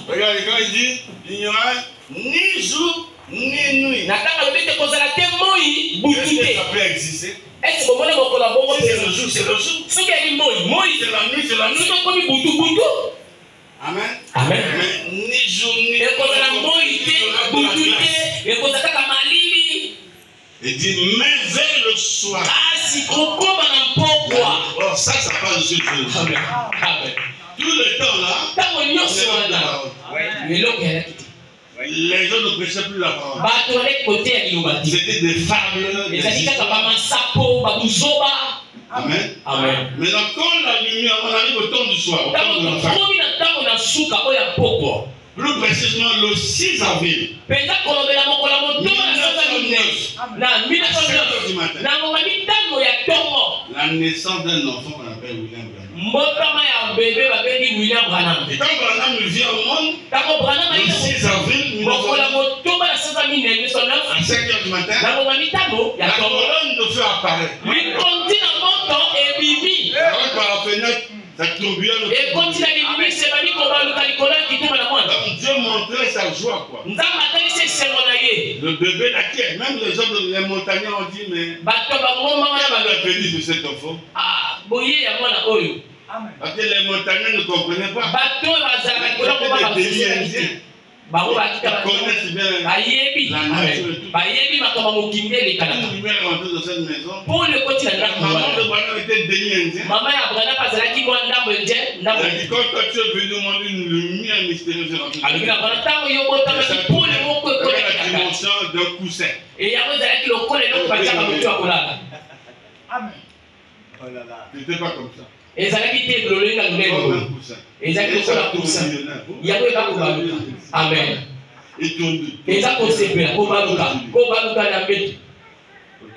Regardez, quand il dit, il n'y aura ni jour ni nuit. Est-ce que ça peut exister? Si c'est le jour, c'est le jour. C'est la nuit, c'est la nuit. Amen. Amen. Mais ni jour ni nuit. Il dit, mais vers le soir. Oh, ça parle de Dieu. Tout le temps là, les gens ne prêchaient plus la parole. C'était des fables. Amen. Amen. Maintenant, quand la lumière, on arrive au temps du soir, au temps de la fin. Plus précisément le 6 avril 1909, la naissance d'un enfant qu'on appelle William Branham. Et quand Branham vient au monde, le 6 avril 1909, à 5 h du matin, la colonne de feu apparaît. Alors par la fenêtre, ça tourbillonne. Et continue à Dieu montrait sa joie, quoi. Le bébé naquit. Même les hommes, les montagnards ont dit, mais quelle est la venue de cet enfant? Parce que les montagnards ne comprenaient pas. C'était des pays indiens. Ils connaissent bien la nature et tout. Quand une lumière est rentrée dans cette maison, la maman de Branham était déni indien. Elle a dit, quand toi tu es venu au monde, une lumière mystérieuse est rentrée. C'est la dimension d'un coussin. Amen. C'était pas comme ça. Et ça qui était le lien de et ça qui il y a amen. Et ça qu'on sait bien autour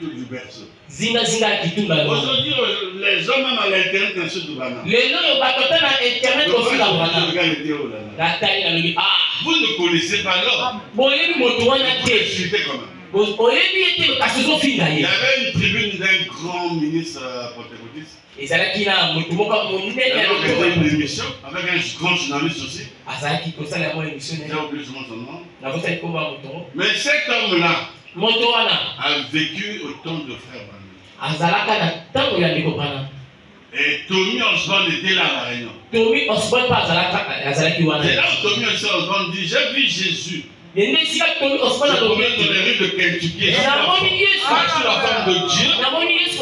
du berceau. Aujourd'hui les hommes même à l'internet insultent Branham. Vous ne connaissez pas l'homme. Vous insultez quand même. Il y avait une tribune d'un grand ministre pentecôtiste. Et ça là qui a une émission avec un grand journaliste aussi. J'ai oublié son nom. Mais cet homme-là a vécu au temps de frère Branham. Et Tommy Osborne était là à la réunion. C'est là où Tommy Osborne dit, j'ai vu Jésus. Je promène dans les rues de Kentucky. Je suis la femme de Dieu,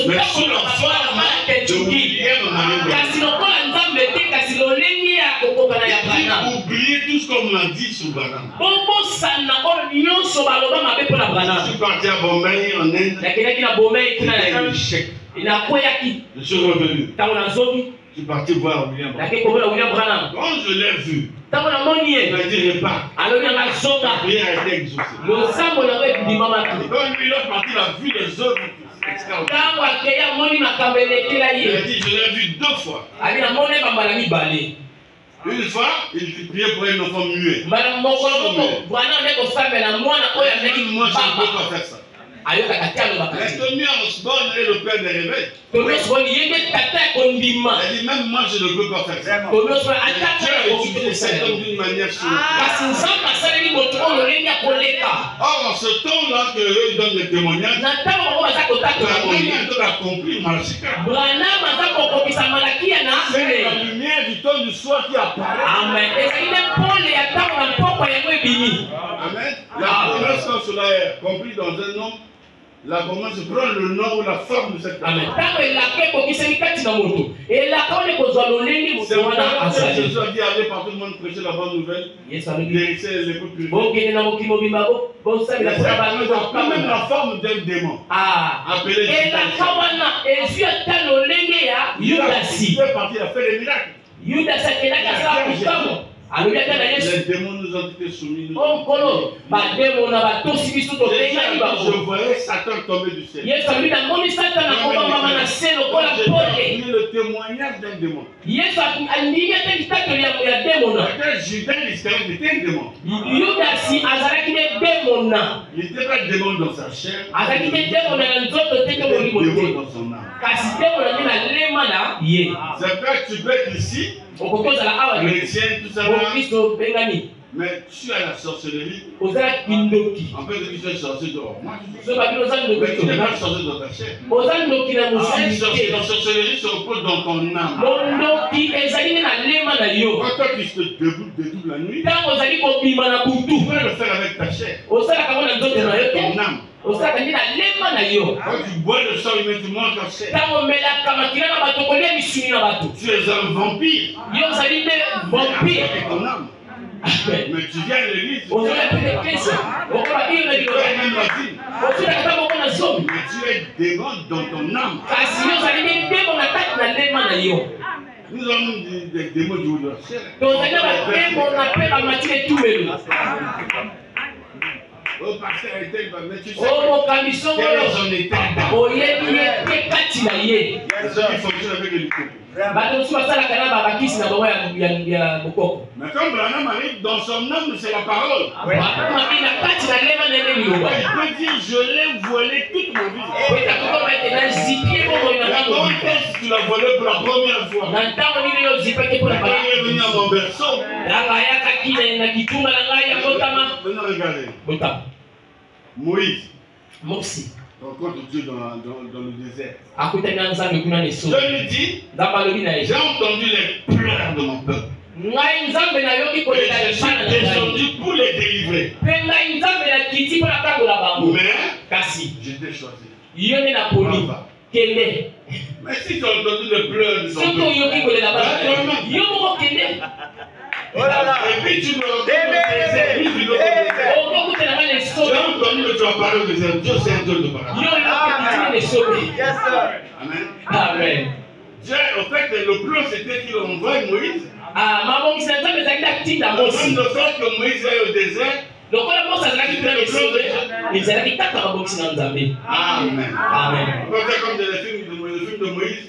mais je suis la femme de William Branham. Oubliez tout ce qu'on m'a dit sur Branham. Je suis parti à Bombay, en Inde. Je suis revenu. Je suis parti voir William Branham. Quand je l'ai vu, il m'a dit repars. La prière a été exaucée. Quand lui, il est parti, il a vu les œuvres extraordinaires. Il a dit, je l'ai vu 2 fois. Une fois, il priait pour un enfant muet. Moi, je ne peux pas faire ça. Mais Tommy Osborne est le père des réveils. Il dit, même moi, je ne peux pas faire ça. Dieu a utilisé cet homme d'une manière surprenante. Or, en ce temps-là, qu'il donne des témoignages, Branham a accompli Malachi. C'est la lumière du temps du soir qui apparaît. Amen. La promesse, quand cela est compris dans un nom, la promesse prend le nom ou la forme de cette personne. C'est pourquoi Jésus a dit allez par tout le monde prêcher la bonne nouvelle. Guérissez les peuples privés. Même la forme d'un démon. Appelé Judas. Il fait partie, il a fait les miracles. Les démons nous ont été soumis. Je voyais Satan tomber du ciel. J'ai le témoignage d'un démon. Judas l'Iscariote était un démon. Il n'était pas démon dans sa chair. Il était démon dans son âme. C'est vrai que tu peux être ici. Chrétien, tout ça. Mais tu as la sorcellerie. On peut dire que tu es sorcier dehors. Mais tu n'es pas sorcier dans ta chair. La sorcellerie se repose dans ton âme. Quand toi tu te dédoubles la nuit, tu peux le faire avec ta chair. Ton âme. Quand tu bois le sang humain, tu manges ta chair. Tu es un vampire. Ton âme. Mais tu viens à l'église. Tu es mais tu es démon dans ton âme. Nous avons des démons du haut. Donc, on appelle la matière tout le monde. Oh, pasteur était dans le tu sais. Oh, mon camisson, quel est son état? oh, il est fatigué. C'est ça qui fonctionne avec l'hélicoptère. Mais comme Branham arrive dans son âme, c'est la parole. Il peut dire, je l'ai volé toute ma vie. La parole, est-ce que tu l'as volé pour la première fois? Quand il est venu à mon berceau. Maintenant, regardez. Moïse. Rencontre Dieu dans le désert. Je lui dis, j'ai entendu les pleurs de mon peuple. Et je suis descendu pour les délivrer. Mais j'étais choisi. Mais si tu as entendu les pleurs de ton peuple, et puis tu me reconnais au désert. J'ai entendu que tu as parlé au désert. Dieu c'est un Dieu de parole. Amen. Amen. Dieu, en fait, le plan c'était qu'il envoie Moïse. Afin de faire que Moïse aille au désert. Amen. Amen. On va faire comme dans le film de Moïse.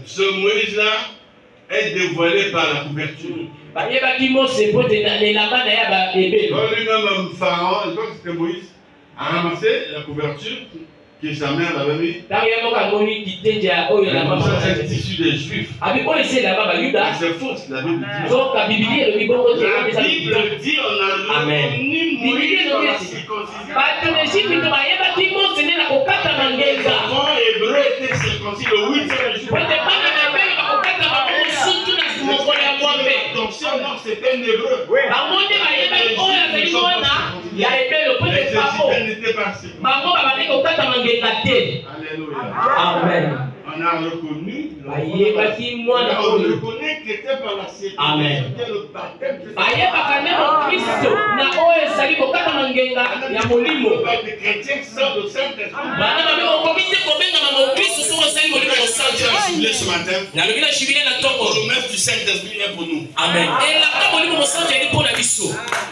Ce Moïse-là est dévoilé par la couverture. Quand lui-même, Pharaon, je crois que c'était Moïse, a ramassé la couverture que sa mère l'avait mis. C'est issu des Juifs. C'est faux, la Bible dit. La Bible dit on a réuni Moïse dans la circoncision. Les enfants hébreux étaient circoncis le 8e jour. Donc si on a c'était un hébreu. Les Égyptiens n'étaient pas circoncis. Alléluia. Amen. On a reconnu. On reconnaît que c'était par la circoncision. C'était le baptême. Les chrétiens sortent le Saint-Esprit. Ce matin, la promesse du Saint-Esprit est pour nous. Amen.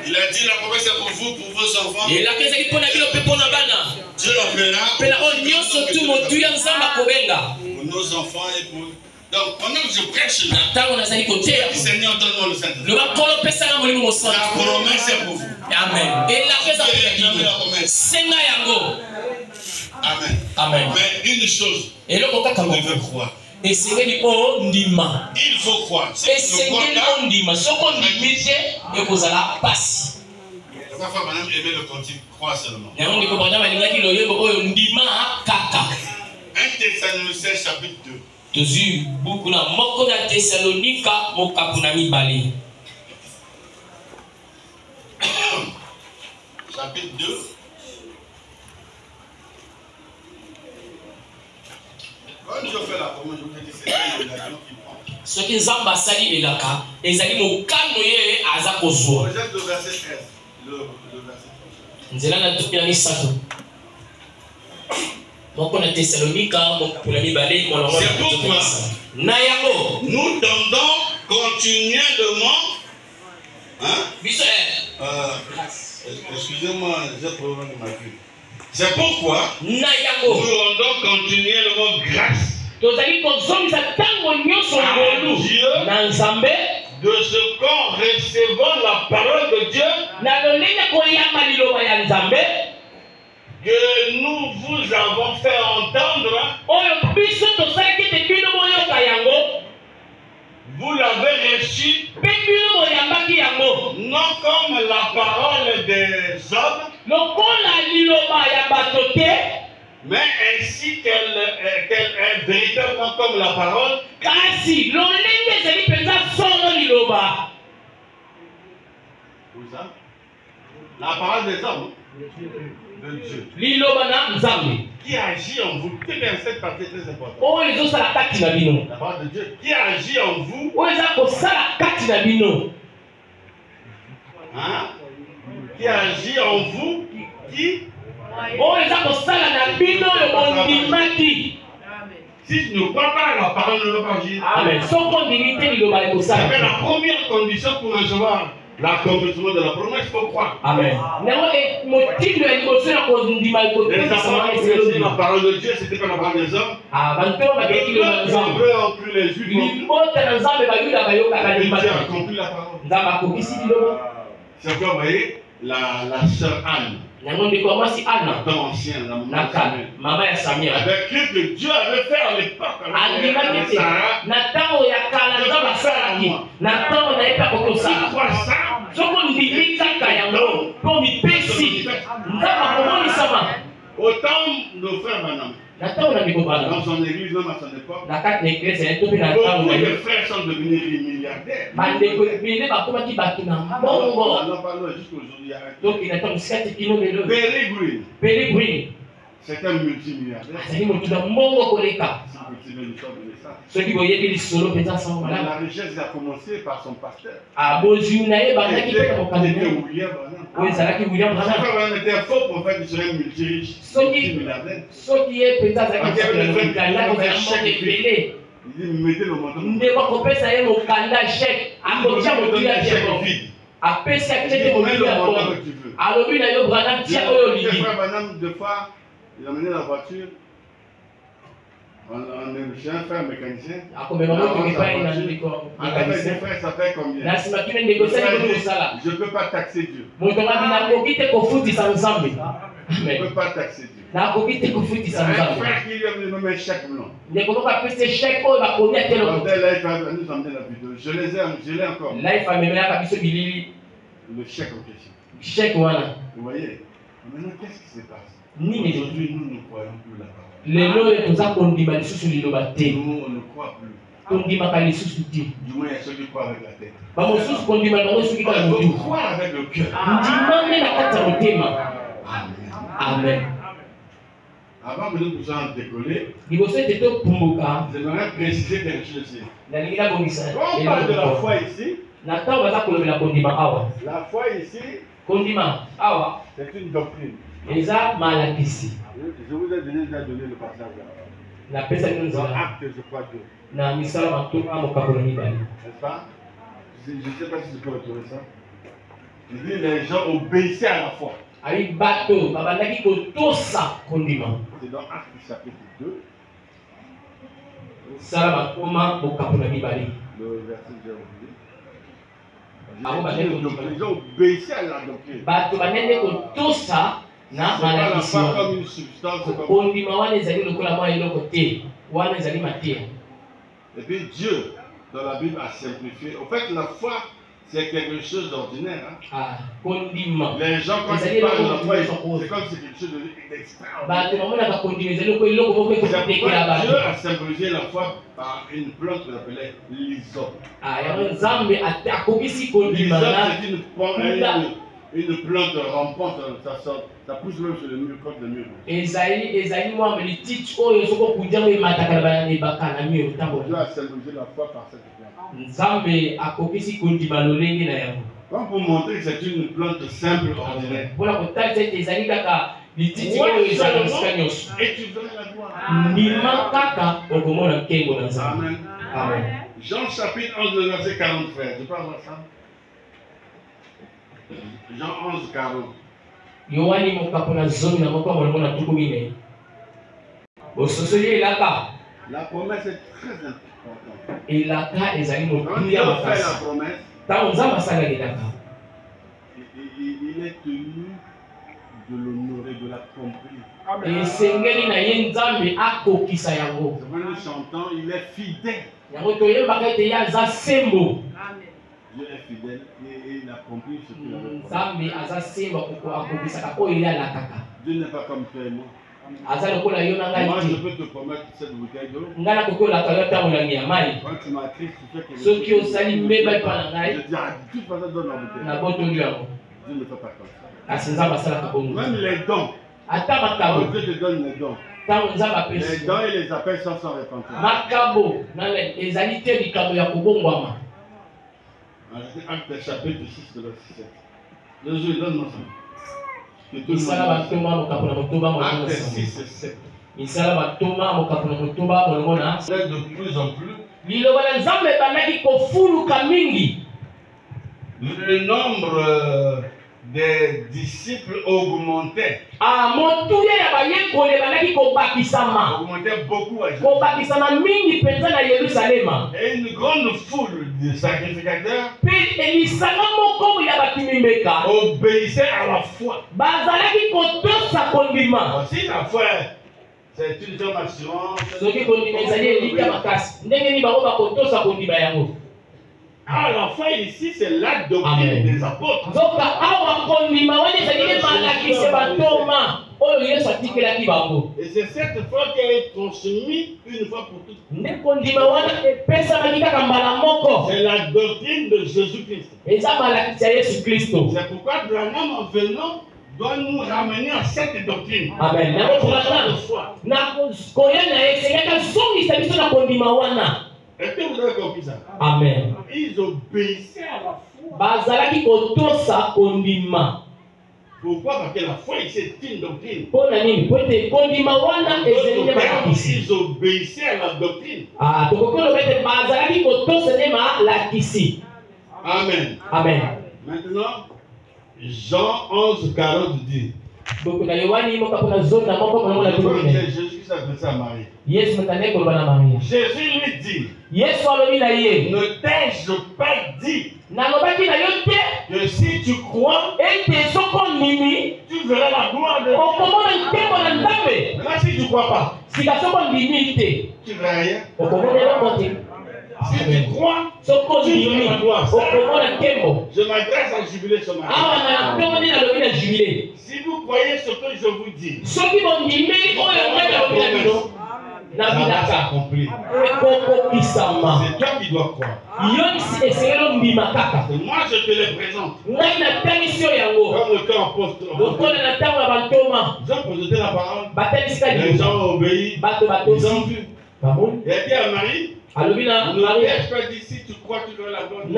Il a dit la promesse est pour vous, pour vos enfants. Dieu l'appellera pour nos enfants et pour. Donc, pendant que je prêche là, le Seigneur donne-moi le Saint-Esprit. La promesse est pour vous. Amen. Et la promesse. Amen. Amen. Mais une chose, on devait croire. Il faut croire. Si tu ne crois pas, parfois, madame aimait le cantique, croire seulement. 1 Thessaloniciens chapitre 2. Chapitre 2. Quand je fais la promesse, je vous dis c'est l'engagement qui prend. Ce qui Zamba sali elaka, ezali mokano ye aza kozwa. Projette le verset 13. Le verset 13. Nzela na tupi na misato. Donc on a Thessalonica, pour la mibale, mon c'est pourquoi Nayango, nous tendons continuellement. Excusez-moi, j'ai problème de ma vie. C'est pourquoi Nayango, nous rendons continuellement grâce à Dieu de ce qu'en recevant la parole de Dieu, que nous vous avons fait entendre, vous l'avez reçu, non comme la parole des hommes, mais ainsi qu'elle est véritablement comme la parole. La parole des hommes. De Dieu. Qui agit en vous. Très bien, cette partie est très importante. La parole de Dieu. Qui agit en vous. Hein? Qui agit en vous. Qui Si tu ne crois pas, la parole ne va pas agir. Amen. C'est la première condition pour recevoir l'accomplissement de la promesse, il faut croire. Amen. Les enfants qui la parole de Dieu, c'était pas la parole des hommes. Les Hébreux ont cru les Juifs. Et Dieu a accompli la parole. C'est comme vous voyez, la sœur Anne. La temps ancien, la maman Samuel. Avec ce que Dieu avait fait à l'époque. Si crois ça, autant nos frères maintenant. Dans son église, même à son époque, beaucoup de frères sont devenus milliardaires. Perry Green, c'est un multimilliardaire. La richesse a commencé par son pasteur. C'était William Branham. Il était un faux prophète, il serait multiriche, multimilliardaire. Il dit, mettez le montant. Il dit, deux fois, il a mené la voiture. J'ai un frère mécanicien. Ça fait combien? Je ne peux pas taxer Dieu. Je ne peux pas taxer Dieu. Un frère qui lui a donné même un chèque blanc. Nous emmener la vidéo. Je l'ai encore. Le chèque en question. Vous voyez? Maintenant, qu'est-ce qui se passe? Aujourd'hui, nous ne croyons plus la parole. Nous, on ne croit plus. Du moins, il y a ceux qui croient avec la tête. Il faut croire avec le cœur. Amen. Avant que nous puissions décoller, j'aimerais préciser quelque chose ici. Quand on parle de la foi ici, la foi ici, c'est une doctrine. Je vous ai déjà donné le passage là. Dans Acte, je crois, 2. N'est-ce pas? Je ne sais pas si je peux retrouver ça. Il dit les gens obéissaient à la foi. C'est dans Acte chapitre 2. Le verset que j'ai oublié. Ils ont obéissé à la doctrine. C'est pas comme une substance. Et puis Dieu, dans la Bible, a simplifié. En fait, la foi, c'est quelque chose d'ordinaire. Hein? Les gens, quand ils parlent de la foi, c'est comme si c'est quelque chose d'extraordinaire. C'est pourquoi Dieu a symbolisé la foi par une plante qu'on appelait l'hysope. L'hysope, c'est une plante rampante, ça pousse même sur le mur, contre le mur. Dieu a symbolisé la foi par cette plante. Comme pour montrer que c'est une plante simple, ordinaire. Et tu verras la gloire. Amen. Amen. Jean chapitre 11, le verset 40, frère. Tu peux avoir ça? Jean 11, 40. La promesse est très importante. Quand Dieu fait la promesse, il est tenu de l'honorer, de l'accomplir. Nous chantons, il est fidèle. Dieu est fidèle et il accomplit ce qu'il avait promis. Dieu n'est pas comme toi et moi. Moi, je peux te promettre cette bouteille d'eau. Quand tu m'as écrit, tu fais quelque chose. Je dis, de toute façon, donne la bouteille. Dieu ne fait pas comme ça. Même les dons. Quand Dieu te donne les dons. Les dons et les appels sont sans repentance. Acte chapitre 6 de la 7. Le jour, donne-moi ça. Acte 6 et 7. misala batoma mokapona motoba molongona de plus en plus. liloba na nzambe bandaki kofuluka mingi. Le nombre des disciples augmentait. Motuya ya bayekole bandaki kobakisama. Augmentait beaucoup à Jésus. Kobakisama mingi penza na Yerusalema. Et une grande foule de sacrificateurs Pe elisanga moko ya bakimimbeka obéissait à la foi. bazalaki kotosa kondima. Si la foi c'est une somme assurance. Soki kondima ezali elika makasi ndenge ni bango bakotosa kondima yango. Ah, la foi ici c'est la doctrine des apôtres. Zoka awa kondima wana ezali malakise batoma oyo Yesu atikelaki bango. Et c'est cette foi qui est transmise une fois pour toutes. Nde kondima wana epesamaki kaka mbala moko. C'est la doctrine de Jésus-Christ. Eza malakisi ya Yesu Kristo. C'est pourquoi Branham en venant doit nous ramener à cette doctrine. Amen. Na koyana esengaka zongisa biso na kondima wana. Est-ce que vous avez compris ça? Amen. Ils obéissaient à la foi. Bazalaki kotosa kondima. Pourquoi? Parce que la foi c'est une doctrine. Pona nini? Pote kondima wana ezeli malakisi. Ils obéissaient à la doctrine. Tokokolo bete bazalaki kotosa ne malakisi. Amen. Amen. Maintenant Jean 11:40 dit. Donc na Yohani mokapona zone na moko mwana Jésus qui s'adressait à Marie. Yesu mtane ko bana Maria. Jésus lui dit. Yesu alobi na ye. Ne t'ai-je pas dit Na lobaki na yo te que si tu crois ete soko nimi tu verras la gloire de Dieu. okomona ntembo na Nzambe. Maintenant si tu crois pas, Sika soko nimi te tu verras rien. okomona eloko te. Si tu crois, Soko nimi okomona ntembo. je m'adresse à Jubilé ce matin. Awa na ntomoni na lobi na jubilé. Si vous croyez ce que je vous dis, Soki bondimi oyo ngai na lobi na bino na ça va bidaka s'accomplir. ekokokisama. C'est toi qui dois croire. Yo esengeli mbima kaka. Et moi je te les présente. Ngai natangisi oyo yango Comme le temps apôtre. lokola na ntango ya bantoma Ils ont présenté la parole. batanisika Les liloba gens ont obéi. bato Ils batosi ont vu. bamoni Il a dit à Marie, alobi na ne Maria t'ai-je pas dit si tu crois tu verras la gloire de Dieu.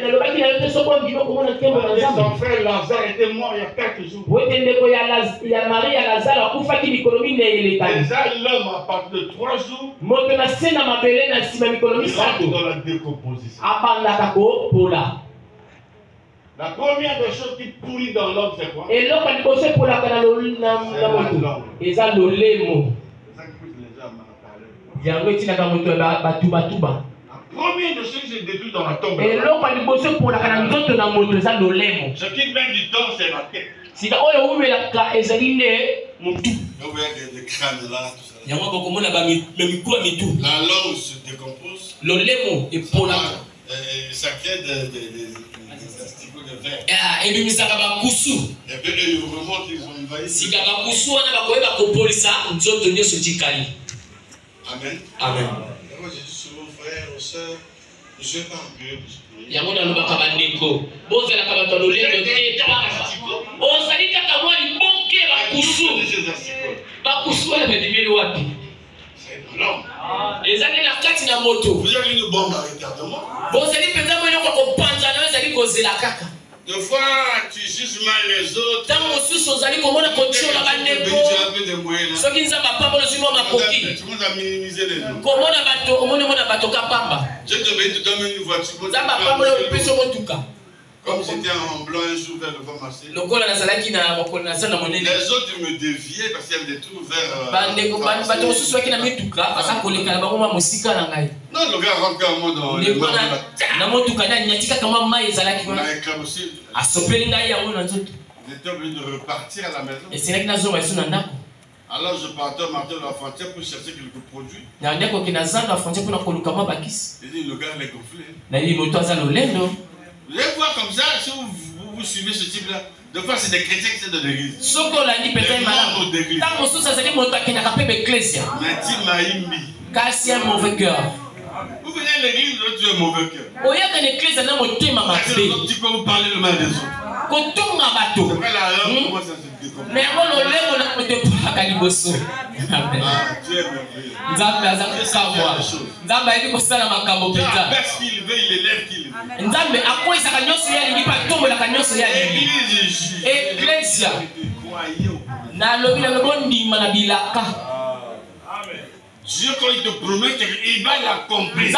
nalobaki na yo te soko ndimi okomona ntembo na Et son Nzambe. frère Lazare était mort il y a 4 jours. Wete ndeko ya Maria Lazaro akufaki mikolo minei elekani. Déjà l'homme à partir de 3 jours, Moto na se na mabele na nsima mikolo il rentre misato dans la décomposition. abandaka kopola. La première des choses qui pourrit dans l'homme, c'est quoi? Eloko ya liboso epolaka na moto eza lolemo. C'est ça que les gens m'en parlé. Yango etinaka moto batuba. La première des choses qui se détruit dans la tombe. Eloko ya liboso epolaka na nzoto na moto eza lolemo. Ce qui vient du temps, c'est la tête. Sika oyo umelaka ezali nde motu. Vous voyez des crânes là, tout ça. Yango bokomona ba mikolo ya mitu. La langue se décompose. Lolemo epolaka. Ça crée des asticots de verre. Ebimisaka bakusu. Et puis ils remontent, ils ont envahi. Sika bakusu wana bakoyeba kopolisa nzoto nyonso tikali. Amen. Amen. Moi j'ai dit souvent frère, soeur, je ne vais pas empirer. Yango nalobaka bandeko bozalaka bato ya lolendo te pamba ozali kaka mwa liboke bakusu wana babimeli wapi ezali na kati na moto bozali mpenza moyoko kopanzana ezali kozela kaka. Des fois, tu juges mal les autres. Tant mosusu ozali komona kontiola bandeko soki nzambe apambola ozwi mwa makoki komona bato omoni mona bato kapamba nzambe apambola opesa motuka. Comme j'étais en blanc un jour vers le vent marché. Les autres me déviaient parce qu'il y avait des trous vers. Non, le gars rentre à moi dans le monde. J'étais obligé de repartir à la maison. Alors je partais au marteau de la frontière pour chercher quelques produits. Il dit le gars est gonflé. Vous allez voir comme ça, si vous suivez ce type-là, des fois c'est des chrétiens qui sont dans l'église. Des membres d'église. Mais tu un mauvais cœur. Vous venez à l'église, tu as un mauvais cœur. Tu peux vous parler le mal des autres. C'est vrai la langue, comment ça se décompose. Tu es merveilleux. Parce qu'il veut, il élève qu'il veut. Dieu, quand il te promet, il va l'accomplir.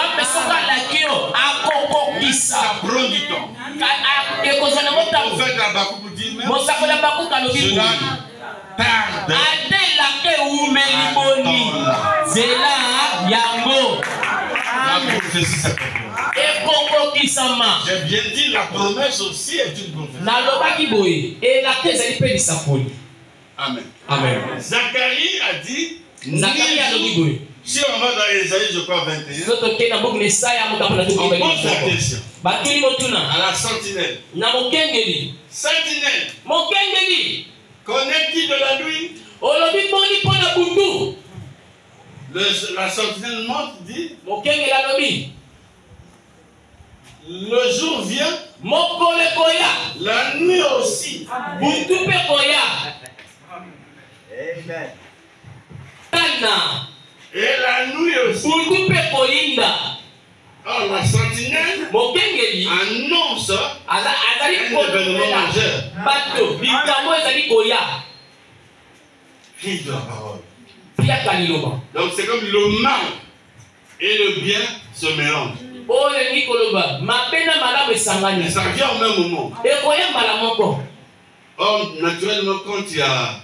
Ça prend du temps. Le prophète Habakkuk dit même cela tarde. La prophétie s'accomplit. J'ai bien dit, la promesse aussi est une prophétie. Amen. Amen. Zacharie a dit, si on va dans Ésaïe, je crois 21, on pose la question à la sentinelle. Sentinelle, connais-tu de la nuit? La sentinelle monte, dit, le jour vient, la nuit aussi. Amen. Et la nuit aussi. Alors la sentinelle annonce un événement majeur. Crise de la parole. Donc c'est comme le mal et le bien se mélangent. Mais ça vient au même moment. Or, naturellement, quand il y a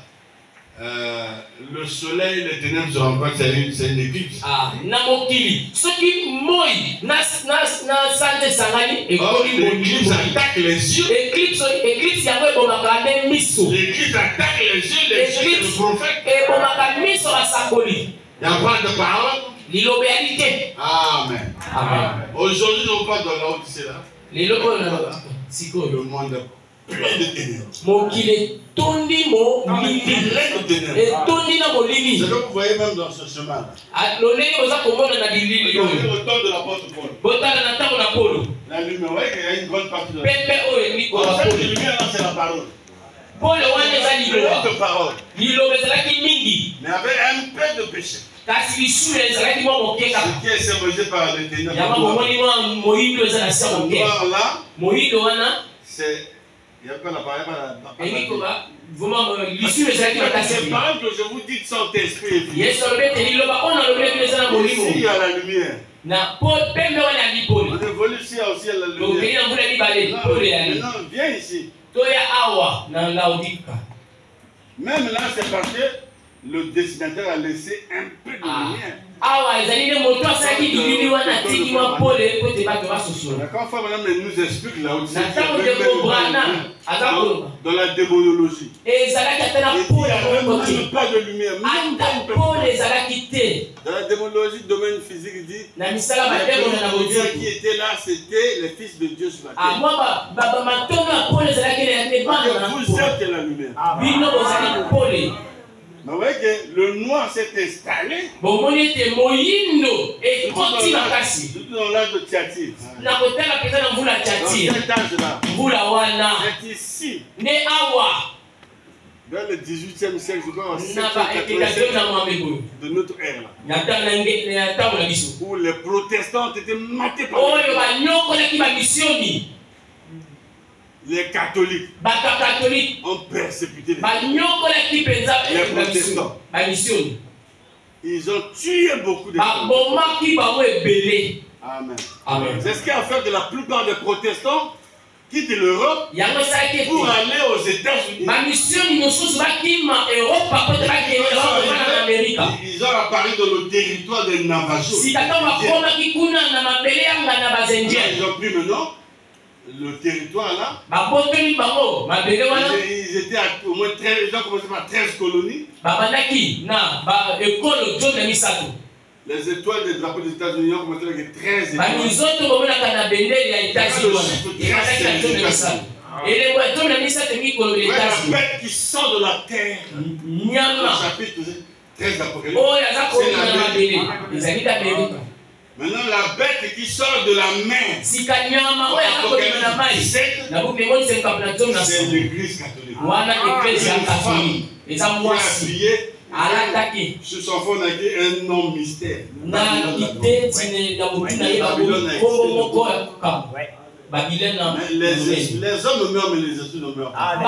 le soleil, les ténèbres se rencontrent, c'est une éclipse. L'éclipse attaque les yeux. L'éclipse attaque les yeux, les yeux du prophète. Il n'y a pas de parole. Amen. Amen. Aujourd'hui, on parle de la Odyssée là. Le monde plein de ténèbres. C'est ce que vous voyez même dans ce chemin. Au temps de l'apôtre Paul. La lumière, vous voyez qu'il y a une grande partie de la lumière. Cette lumière là, c'est la parole. Plein de paroles. Mais avec un peu de péché. Ce qui est symbolisé par les ténèbres. Là, c'est. Il n'y a pas la parole. Les paroles que je vous dis sont esprits. Ici, il y a la lumière. On évolue ici aussi à la lumière. Maintenant, viens ici. Même là, c'est parce que le dessinateur a laissé un peu de lumière. Quand Frère Madame nous explique là aussi, dans la démonologie, il n'y a même pas de lumière. Dans la démonologie, domaine physique, dit les qui étaient là, c'était les fils de Dieu sur la terre. Vous êtes la lumière. Mais vous voyez que le noir s'est installé. Surtout dans l'âge de Thyatire. Dans cet âge-là. C'est ici. Dans le 18e siècle, je crois, de notre ère. Où les protestants étaient matés par les catholiques ont persécuté les protestants. Ils ont tué beaucoup de gens. Amen. Amen. C'est ce qui a fait que la plupart des protestants quittent l'Europe pour aller aux États-Unis. Ils ont apparu dans le territoire des Navajos. Ils ont pris maintenant le territoire là. Ils étaient à au moins 13, ils ont commencé par 13 colonies. Les étoiles des drapeaux des États-Unis ont commencé avec 13 étoiles. La bête qui sort de la terre. Le chapitre 13 d'Apocalypse. C'est l'Amérique. Maintenant, la bête qui sort de la mer. C'est l'église catholique. Qui a appuyé sur son fond, on a dit un nom mystère. Babylone. Les hommes meurent, mais les esprits ne meurent pas.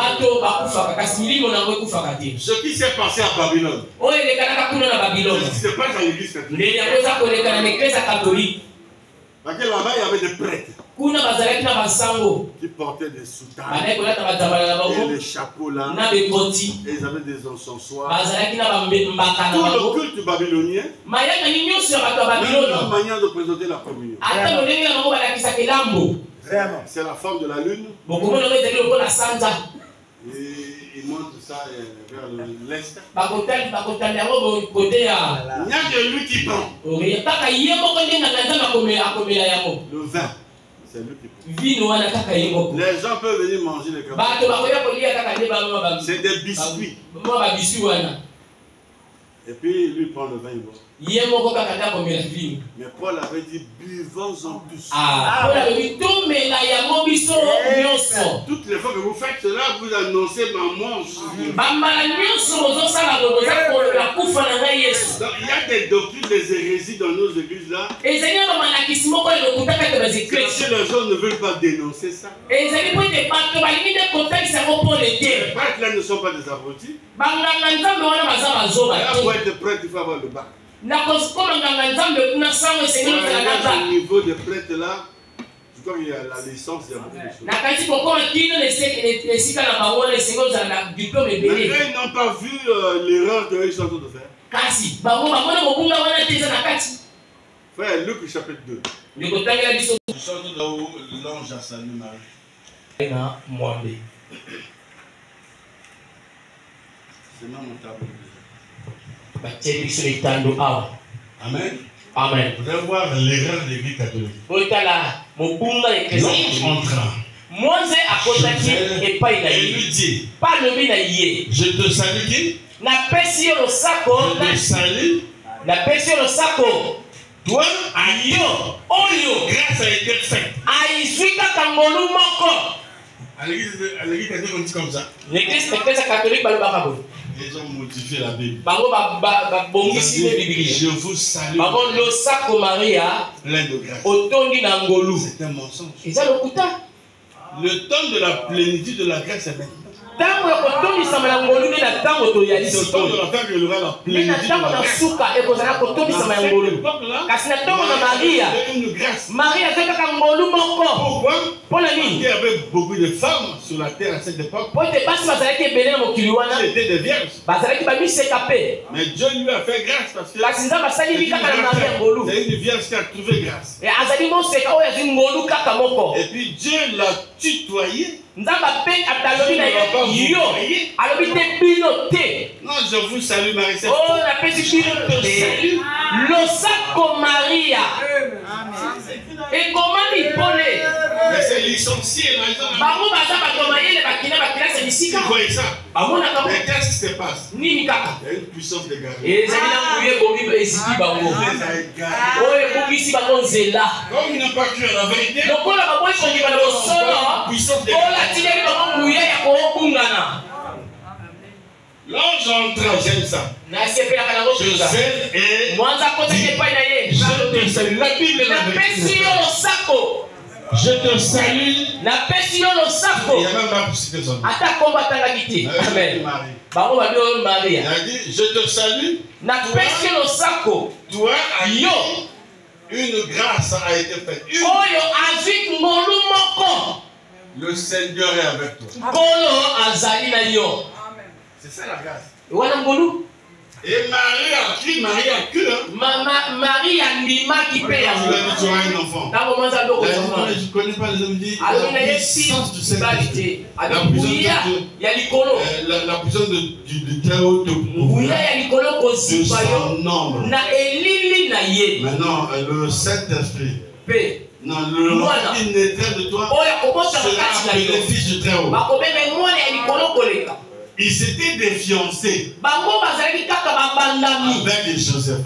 Ce qui s'est passé à Babylone, ce qui se passe dans l'église catholique. Parce que là-bas, il y avait des prêtres qui portaient des soutanes et les chapeaux là, et ils avaient des encensoirs. Tout le culte babylonien, même la manière de présenter la communion. C'est la forme de la lune. Et il montre ça vers l'est. Il n'y a que lui qui prend. Le vin, c'est lui qui prend. Les gens peuvent venir manger les cadeaux. C'est des biscuits. Et puis lui prend le vin, il boit. Mais Paul avait dit buvons-en tous. Toutes les fois que vous faites cela, vous annoncez ma mort. Donc, il y a des doctrines, des hérésies dans nos églises là. Que les gens ne veulent pas dénoncer ça. Les prêtres là ne sont pas des abrutis. Pour être prêtre, il faut avoir le bac. Au niveau des prêtres là, je crois qu'il y a la licence, il y a beaucoup de choses. Mais ils n'ont pas vu l'erreur qu'ils sont en train de faire. Frère, Luc chapitre 2. Je sors de là où l'ange a salué Marie. C'est dans mon tableau. Amen. Amen. Vous allez voir l'erreur de l'église catholique. L'ange entra. Et lui dit, je te salue qui? Je te salue. Toi, grâce a été faite. À l'église catholique, on dit comme ça. L'église catholique, ils ont modifié la Bible. Je vous salue. Plein de grâce. C'est un mensonge. Le temps de la plénitude de la grâce est maintenant. C'est le temps de la faire que il y aura la plénitude de la grâce. Pourquoi? Il y avait beaucoup de femmes sur la terre à cette époque. C'était des vierges. Mais Dieu lui a fait grâce parce que c'est une vierge qui a trouvé grâce. Et puis Dieu l'a tutoyé. Non, je vous salue Marie. Et comment il parlait? Mais c'est licencié. Ils croyaient ça. Mais qu'est-ce qui se passe? Il y a une puissance de garde. Comme ils n'ont pas cru à la vérité, puissance de l'ange entra, j'aime ça. Je sais et je te salue. La Bible est la vérité. Je te salue. Il y a même pas pour citer son nom. Amen. Il a dit, je te salue. Toi, une grâce a été faite. Le Seigneur est avec toi. C'est ça la grâce. Et Marie a cru, Marie a cru. Marie a lima qui paye. Tu auras un enfant. Je ne connais pas les hommes dit la puissance du Saint-Esprit. La puissance du Très-Haut de son nombre. Maintenant, le Saint-Esprit. Non, le roi qui naîtra de toi sera appelé fils du Très-Haut. Ils s'étaient défiancés avec Joseph.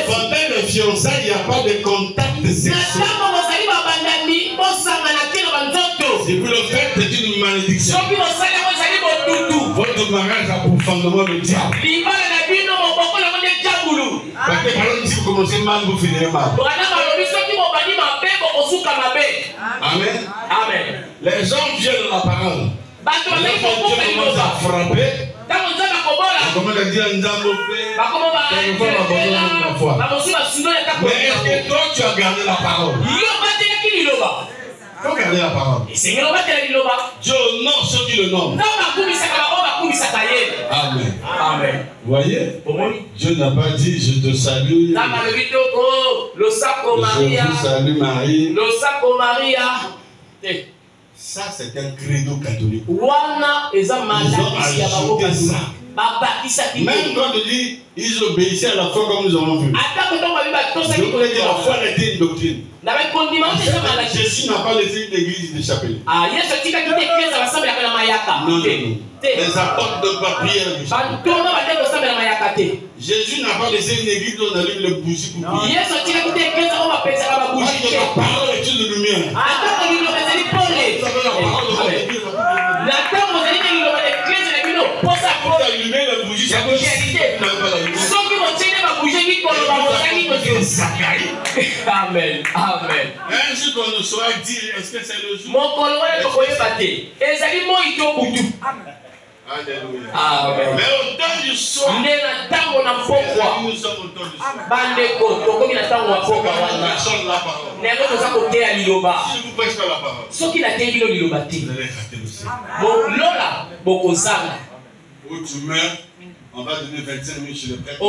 Pendant les fiançailles, il n'y a pas de contact sexuel. C'est pour le fait que c'est une malédiction. Votre mariage a profondément le diable. Parce que si vous commencez mal, vous finirez mal. Amen. Amen. Les gens viennent dans la parole. Dieu commence à frapper. On commence à dire mais est-ce que toi tu as gardé la parole? Il faut garder la parole. Dieu honore ceux qui le nomment. Amen. Amen. Vous voyez? Dieu n'a pas dit je te salue. Je vous salue Marie. Ça c'est un credo catholique. Ils ont ajouté ça. Même quand on dit ils obéissaient à la foi comme nous avons vu. Je voulais dire la foi était une doctrine. Jésus n'a pas laissé une église de chapelet. Non. Les apôtres ne pas prier la Jésus n'a pas laissé une église où on allume le bougie pour prier. La parole est une lumière. Allumer la bougie, ça peut Amen. Amen. Un jour qu'on nous soit dit, est-ce que c'est le jour? Alléluia. Amen. Mais au temps du soir, nous sommes au temps du soir. Personne la parole. Si je vous prêche pas la parole, vous allez rater le Seigneur. Où tu meurs, on va donner 25 000 chez le prêtre. Ce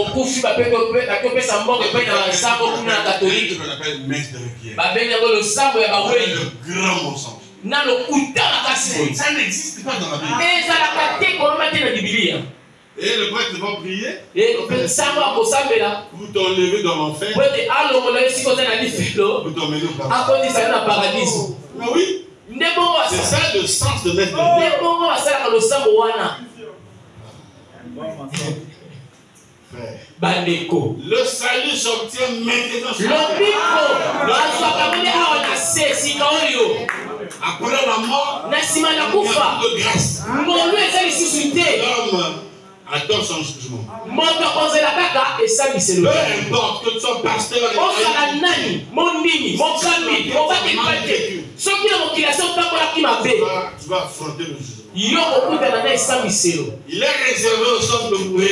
qu'on appelle messe de requiem. Le grand mensonge. Ça n'existe pas dans la Bible. Et le prêtre va prier. Vous t'enlevez dans l'enfer. Vous t'emmenez au paradis. Mais oui. C'est ça le sens de messe de requiem. Le salut s'obtient maintenant. Après la mort, il y a de grâce. L'homme attend son jugement. Peu importe que tu sois pasteur, tu vas affronter le jugement. Il est réservé aux hommes de mourir.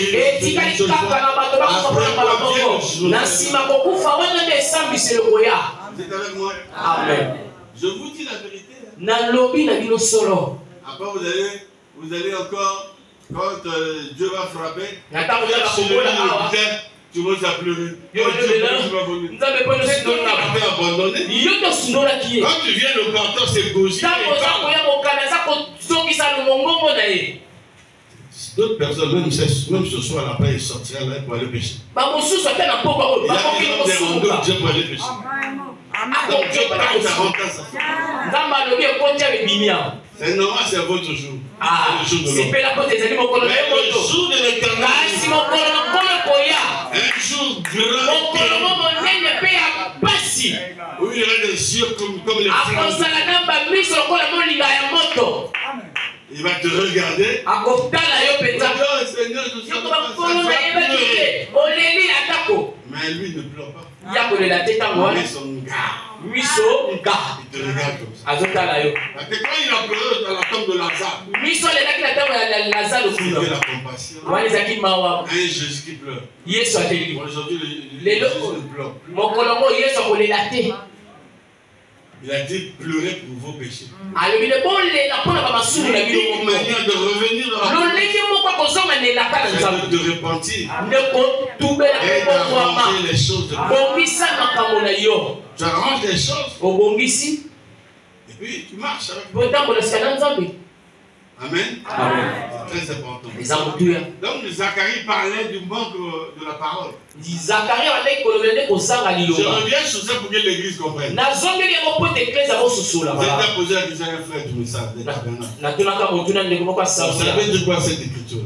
C'est avec moi. Amen. Je vous dis la vérité. Après vous allez encore, quand Dieu va frapper, tu vas pleurer. Quand tu viens le canton, c'est gauche. D'autres personnes, même ce soir, la paix sortira là pour aller pêcher. Il y a des rendez-vous Dieu pour aller pêcher. Donc Dieu parle à rentrer. C'est normal, c'est votre jour. C'est le jour de l'homme. Mais le jour de l'éternel, un jour grand, où il y aura des yeux comme les flammes. Il va te regarder. Mais lui ne pleure pas. Il met son gars. Il te regarde comme ça. Quand il a pleuré dans la tombe de Lazare, il fait la compassion. Un Jésus qui pleure. Aujourd'hui, les Jésus ne pleure plus. Il a dit pleurer pour vos péchés. Il y a une manière de revenir dans la vie, de repentir et d'arranger les choses de Dieu. Tu arranges les choses et puis tu marches avec. Amen. C'est très important. Donc Zacharie parlait du manque de la parole. Je reviens sur ça pour que l'église comprenne. Vous avez posé la question à un frère du message des tabernacles. Vous savez de quoi cette écriture?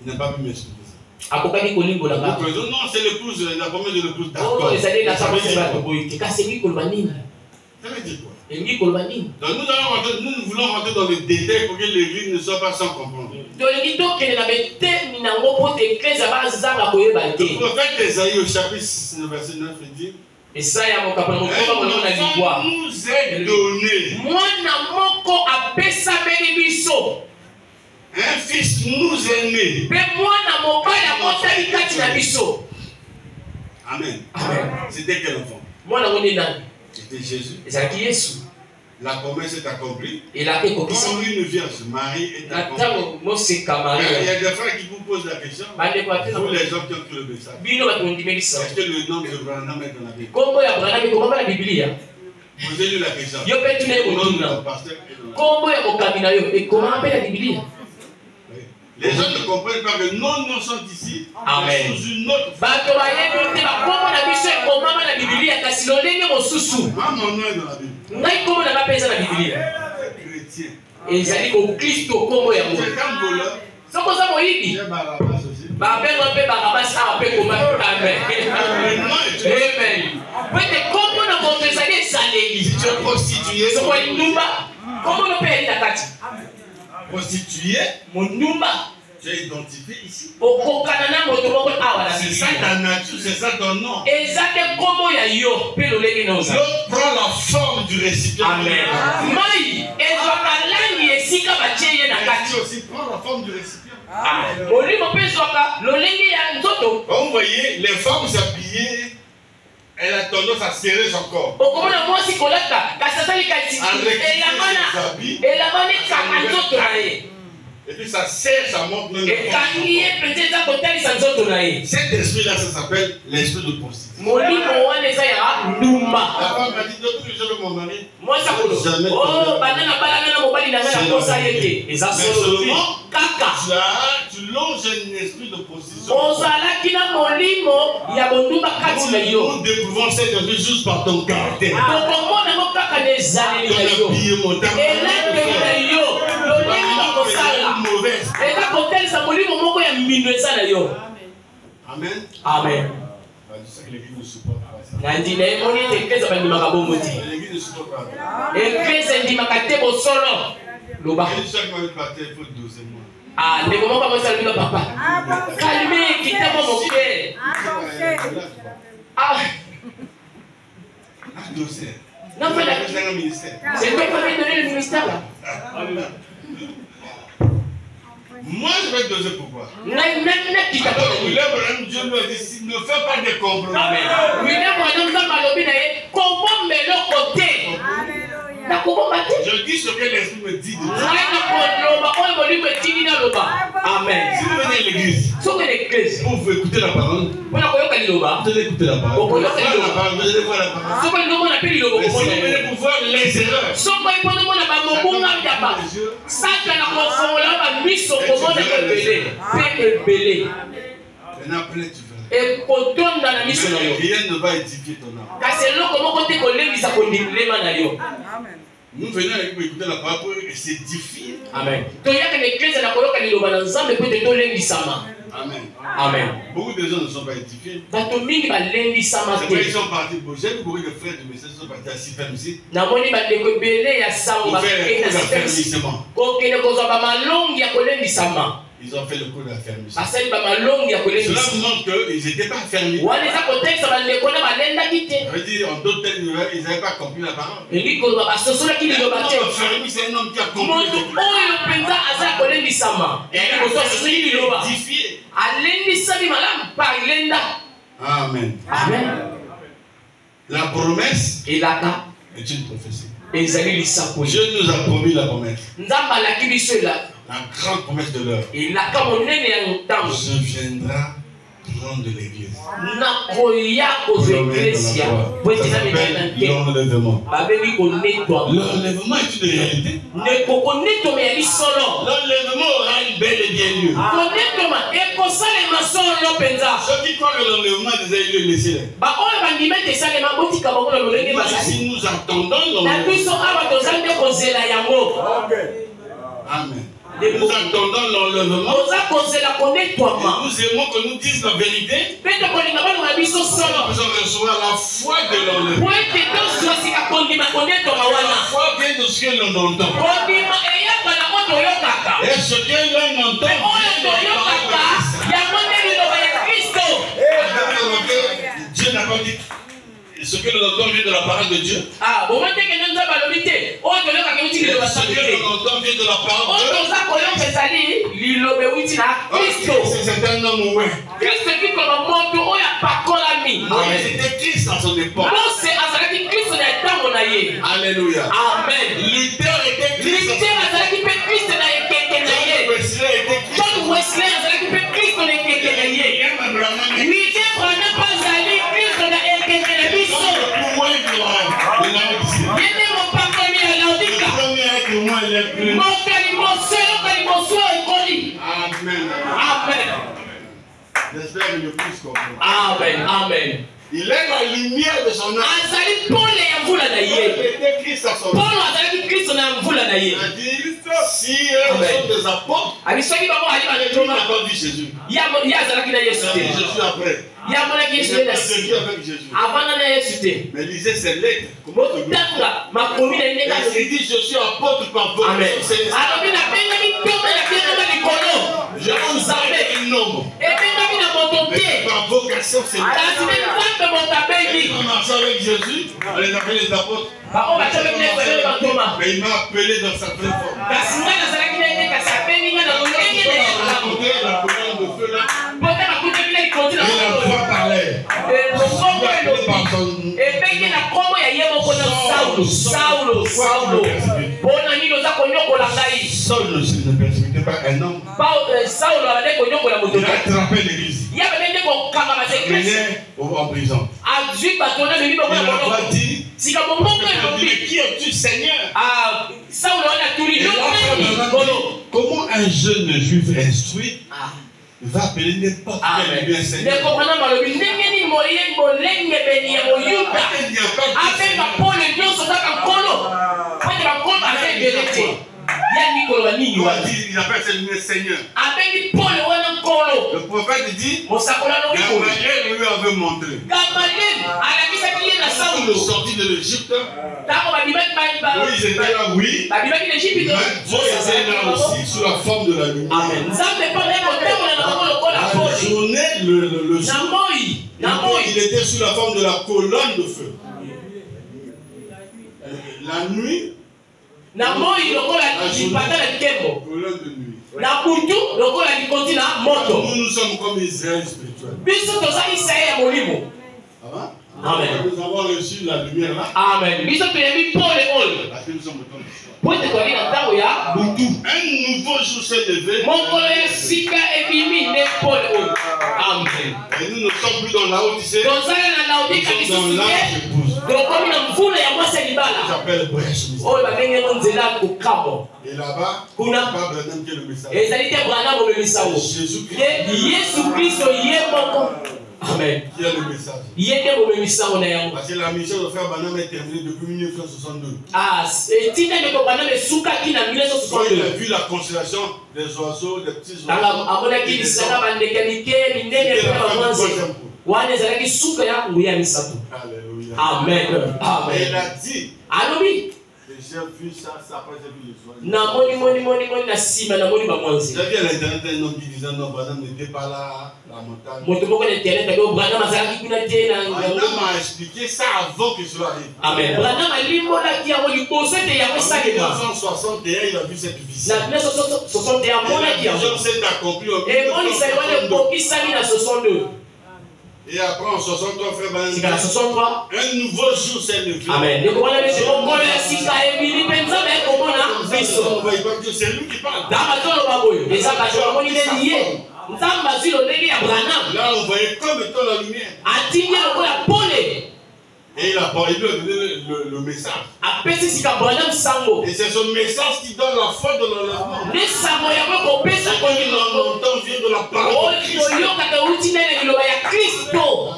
Il n'a pas pu m'expliquer ça. Non, c'est l'épouse, la promesse de l'épouse d'accord. Ça veut dire quoi? Donc nous voulons rentrer dans les détails pour que l'église ne soit pas sans comprendre. Le prophète Esaïe au chapitre 6, verset 9 dit Et ça, il y a mon capon. Nous est donné. Un fils nous est né. Amen. C'était quel enfant? C'était Jésus. La promesse est accomplie. Quand une vierge se marie est accomplie. Il y a des frères qui vous posent la question. Vous les hommes qui ont cru le message. Est-ce que le nom de Branham est dans la Bible? Vous avez lu la question. Le nom de notre pasteur est dans la Bible. Les gens ne comprennent pas que nos noms sont ici. Amen. Sous une autre forme. Moi, mon nom est dans la Bible. Chrétien. C'est un voleur. Il y a Barabbas aussi. Si tu es prostitué, prostitué, tu es identifié ici. C'est ça ta nature, c'est ça ton nom. L'autre prend la forme du récipient. Amen. Tu aussi prends la forme du récipient. Vous voyez, les femmes s'habiller, elle a tendance à serrer son corps. Et puis ça serre, ça monte même. Cet esprit-là, ça s'appelle l'esprit de prostitution. La femme m'a dit, d'autres que je veux mon mari. Tu longes un esprit de prostitution. Nous découvrons cet esprit juste par ton caractère. Amen. Amen. Je sais que l'église ne supporte pas ça. L'église L'église ne supporte pas ça. Chaque fois que tu partais, il faut doser moi. Doser. C'est un ministère. C'est toi qui m'avais donné le ministère là. Moi, je vais doser pourquoi? Dieu Dieu me dit, ne fais pas de compromis. Je dis ce que l'esprit me dit de dire. Amen. Si vous venez à l'église, vous écoutez la parole. Vous allez écouter la parole. Vous allez voir la parole. Mais si vous venez pour voir les erreurs, maintenant plein tu verras. Rien ne va édifier ton âme. Nous venons avec vous écouter la parole pour s'édifier. Amen. Amen. Amen. Beaucoup de gens ne sont pas édifiés. C'est vrai qu'ils sont partis. J'ai vu beaucoup de frères de messages qui sont partis à Sifemsi. Pour faire le cours d'affermissement. Ils ont fait le cours d'affermissement. Cela montre qu'ils n'étaient pas affermis. Ça veut dire, en d'autres termes, ils n'avaient pas compris la parole. Un homme affermi, c'est un homme qui a compris. Édifié. Amen. Amen. La promesse est une prophétie. Dieu nous a promis la promesse. La grande promesse de l'heure. Je viendrai prendre l'église. L'enlèvement. L'enlèvement est une réalité. L'enlèvement aura bel et bien lieu. Ceux qui croient que l'enlèvement a déjà eu lieu, laissez-les. Si nous attendons l'enlèvement. Amen. Nous attendons l'enlèvement. Nous aimons que nous disent la vérité. Nous pouvons recevoir la foi de l'enlèvement. La foi vient de ce que l'on entend. Et ce que l'on entend, Dieu n'a pas dit ce que nous entendons vient de la parole de Dieu. Ah, bon, maintenant que nous avons l'obité, on doit faire quelque chose de la Ce que nous entendons vient de la parole de Dieu. C'est un homme oué. Moïse était Christ à son époque. Alléluia. Amen. Luther était Christ. Wesley était Christ. Amen. J'espère que le plus comprend. Amen. Amen. Il est la lumière de son âme. Il était Christ à son âme. Il a dit, si eux sont des apôtres, il n'a pas dit Jésus. Il a dit Jésus après. Il n'a pas Jésus avec Jésus. Mais lisez ses lettres. Il dit, je suis apôtre par vocation. Je vous avais un nombre. Mais par vocation, c'est on marchait avec Jésus, on les appelait les apôtres. Mais il m'a appelé dans sa pleine forme. La colonne de feu là. Et la voix parlait. Saul ne persécutait pas un homme. Il a attrapé l'église. Il est en prison. Il a dit, qui es-tu, Seigneur? Comment un jeune juif instruit va appeler n'importe quel bien Seigneur? Il appelle ce lumière Seigneur. Le prophète dit, Gamaliel lui avait montré. Quand le sorti de l'Égypte, Moïse était là, oui. Mais Dieu était là aussi sous la forme de la lumière. La journée, le jour, il était sous la forme de la colonne de feu. La nuit, na moi lokola ipata na kembo na kuntu lokola likoti na moto. Nous sommes comme Israël spirituel. Biso toza Israël ya molimo. Amen. Nous avons reçu la lumière là. Amen. Biso toyebi pole oyo. Parce que nous sommes au temps du soir. Pote toali na ntango ya butu. Un nouveau jour s'est levé. Mokolo ya sika ebimi ne pole oyo. Amen. Et nous ne sommes plus dans la Odyssée. Tozala na Laodika dans l'âge d'épouse. J'appelle brèche. Et là-bas, Branham qui est le message. Jésus-Christ. Amen. Qui est le message? Parce que la mission de frère Branham est terminée depuis 1962. Quand il a vu la constellation des oiseaux, des petits oiseaux. Alléluia. Amen. Amen. Et il a dit, j'ai vu ça, après j'ai vu les oiseaux. J'ai vu à l'internet un homme qui disait non, Branham n'était pas là, la montagne. Branham a expliqué ça avant que cela arrive. Amen. En 1961, il a vu cette vision. La vision s'est accomplie en 1962. Et après en 63, frère Branham, un nouveau jour s'est levé. Amen. C'est lui qui parle. Là, on voyait comme étant la lumière. Et il a parlé le message. Et c'est ce message qui donne la foi de l'enlèvement. Ce que l'on entend vient de la parole de Christ.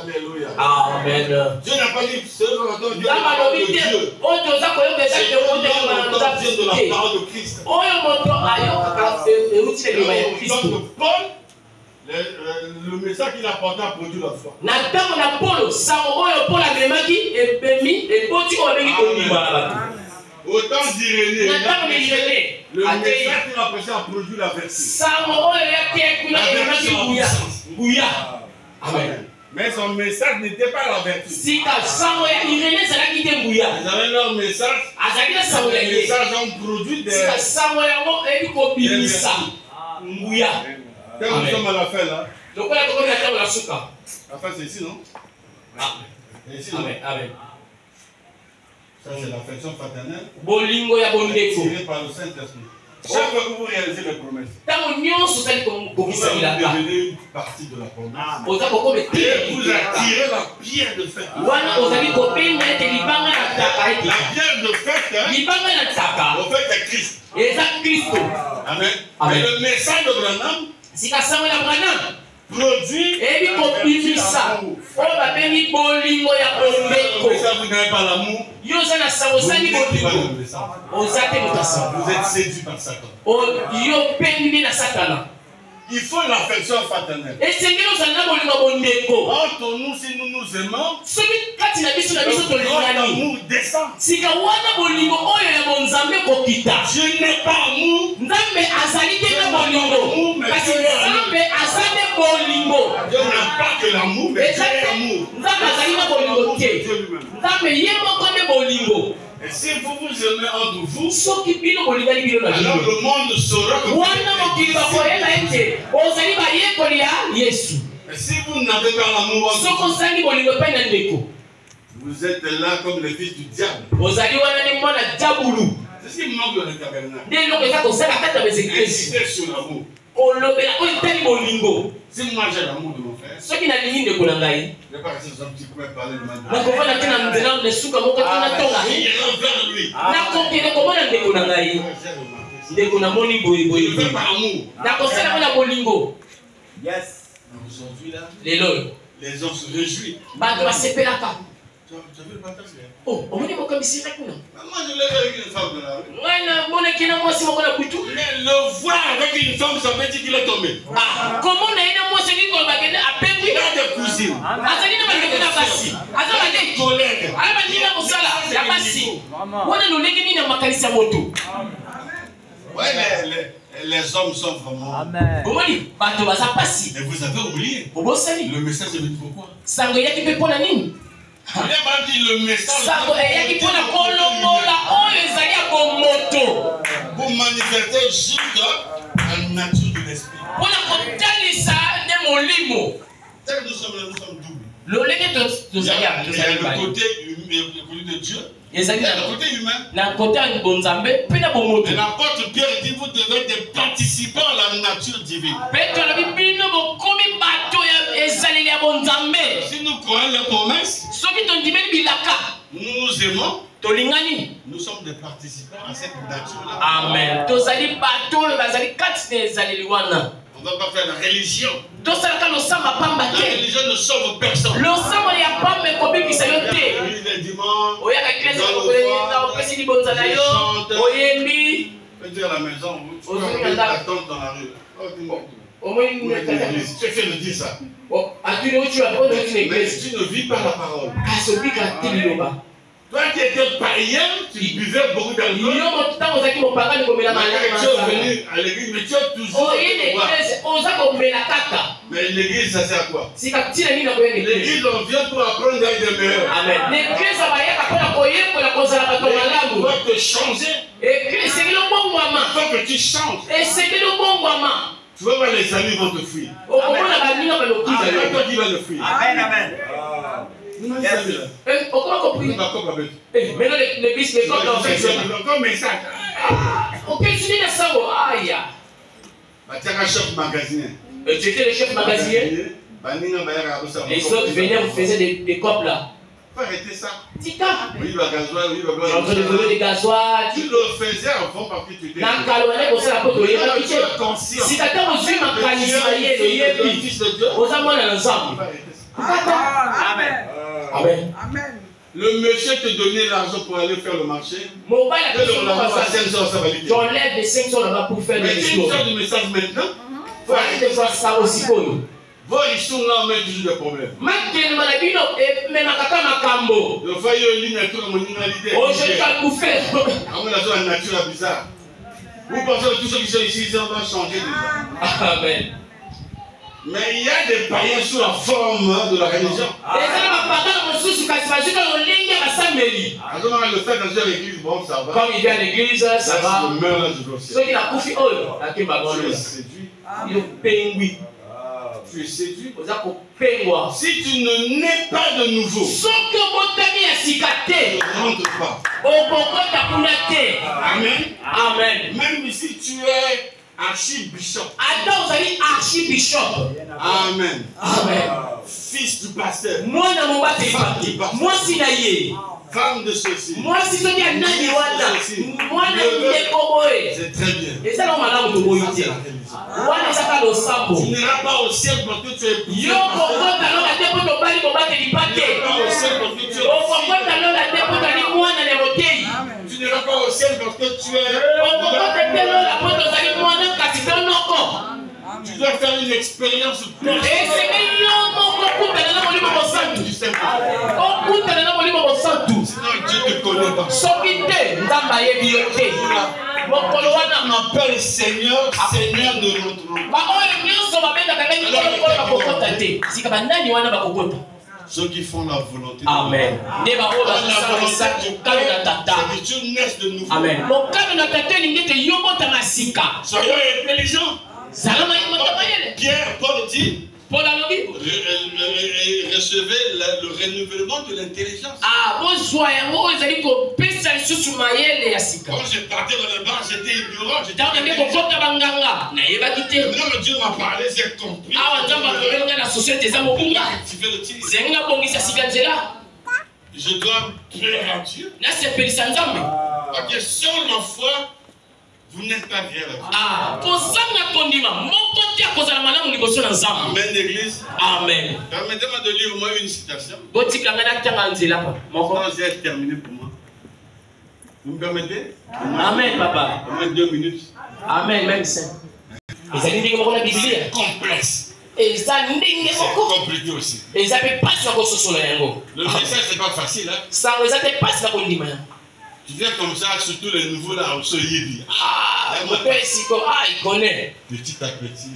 Alléluia. Amen. Dieu n'a pas dit ce que l'on entend vient de la parole de Dieu. Ce que l'on entend vient de la parole de Christ. Donc Paul, le message qu'il a porté a produit la foi. Autant d'Irénée, le message qu'il a prêché a produit la vertu. La vertu en puissance. Amen. Mais son message n'était pas la vertu. Ils avaient leur message. Les messages ont produit des vertus. Quand nous sommes à la fin là. La fin c'est ici, non? Ici, non? Amen. Ça c'est l'affection fraternelle. Tirée par le Saint-Esprit. Chaque fois que vous réalisez les promesses, vous devenez une partie de la promesse. Et vous attirez la pierre de fête. La pierre de fête, en fait, c'est Christ. Amen. Mais le message de Branham produit ça. Vous n'avez pas l'amour. Vous êtes séduit par Satan. Il faut l'affection fraternelle. Entre nous, si nous nous aimons, notre amour descend. Dieu n'est pas amour. Dieu n'a pas que l'amour, mais Dieu est amour. Et si vous vous aimez entre vous, alors le monde saura que vous êtes. Et si vous n'avez pas l'amour entre vous, vous êtes là comme les fils du diable. C'est ce qui manque dans le tabernacle. Insister sur l'amour. Si moi j'ai l'amour de mon frère, je ne vais pas rester dans un petit coin parler de ma vie. Yes. Aujourd'hui là, les gens se réjouissent. Tu as vu le partage? Oh, moi je l'ai vu avec une femme de la rue. Mais le voir avec une femme, ça veut dire qu'il est tombé. Il a des cousines. Des collègues. Ouais, les hommes sont vraiment. Amen. Et vous avez oublié. Le message est venu pourquoi? Il a pas dit le message pour manifester juste la nature de l'esprit. Nous sommes doubles. Il y a le côté de Dieu. Il y a le côté humain. Et l'apôtre Pierre dit vous devez être des participants à la nature divine. Si nous croyons les promesses, nous nous aimons, nous sommes des participants à cette nature-là. Amen. On ne va pas faire la religion. La religion ne sauve personne. Le dimanche, on dire à la maison, on attend dans la rue. Tu fais de dire ça. Mais tu ne vis pas la parole. Toi qui étais païen, tu buvais beaucoup d'alcool. Tu es venu à l'église, mais tu as toujours. Mais l'église, ça sert à quoi? L'église, on vient pour apprendre d'être des meilleurs. Amen. On va te changer. Il faut que tu changes. Tu vas voir, les amis vont te fuir. Toi qui vas le fuir. Amen, amen. Yes. Tu étais le chef magasinier. Les autres venaient, vous faisaient des copes là. Faut arrêter ça. Tika. Oui, le gasoil, oui, le gasoil. Tu es en train de donner des gasoil. Tu le faisais avant parce que tu étais. Si tu as aux yeux, ma Amen. Amen. Amen. Le monsieur te donnait l'argent pour aller faire le marché. J'enlève les 500 là-bas pour faire les choses. Mais tu sors du message maintenant. Faut arrêter de faire ça aussi. Vos issues là, on met toujours des problèmes. Le foyer est ligne à tout le monde. La nature est bizarre. Vous pensez que tous ceux qui sont ici, on va changer déjà. Amen. Mais il y a des païens sous la forme de la religion. Le fait d'entrer à l'église, bon, ça va. Comme il vient à l'église, ça va. Je meurs là, je dois Ceux qui l'ont confié, tu es séduit. Tu es séduit. Si tu ne nais pas de nouveau, ne rentre pas. Amen. Amen. Même si tu es archibishop. Amen. Amen. Fils du pasteur. Femme de ceci. C'est très bien. Tu n'iras pas au ciel parce que tu es épousé. Tu n'iras pas au ciel parce que tu es tu n'iras pas au ciel parce que tu es tu dois faire une expérience sinon Dieu te connaît pas. On appelle Seigneur, Seigneur de notre nom. Ceux qui font la volonté de Amen. Dieu. C'est que tu naisses de nouveau. Amen. Soyons intelligents. Pierre, Paul dit, recevez le renouvellement de l'intelligence. Quand je partais dans le bar, j'étais ignorant. Maintenant, Dieu m'a parlé, j'ai compris. Je dois plaire à Dieu. Parce que sans la foi, vous n'êtes pas bien là. Amen, l'église. Amen. Permettez-moi de lire au moins une citation. Non, j'ai terminé pour moi. Vous me permettez? Amen, papa. Au moins 2 minutes. Amen, même ça. C'est complexe. C'est compliqué aussi. Le message, c'est pas facile. Hein? Tu viens comme ça, surtout les nouveaux là, au Soyebi. Mon père ici, il connaît. Petit à petit.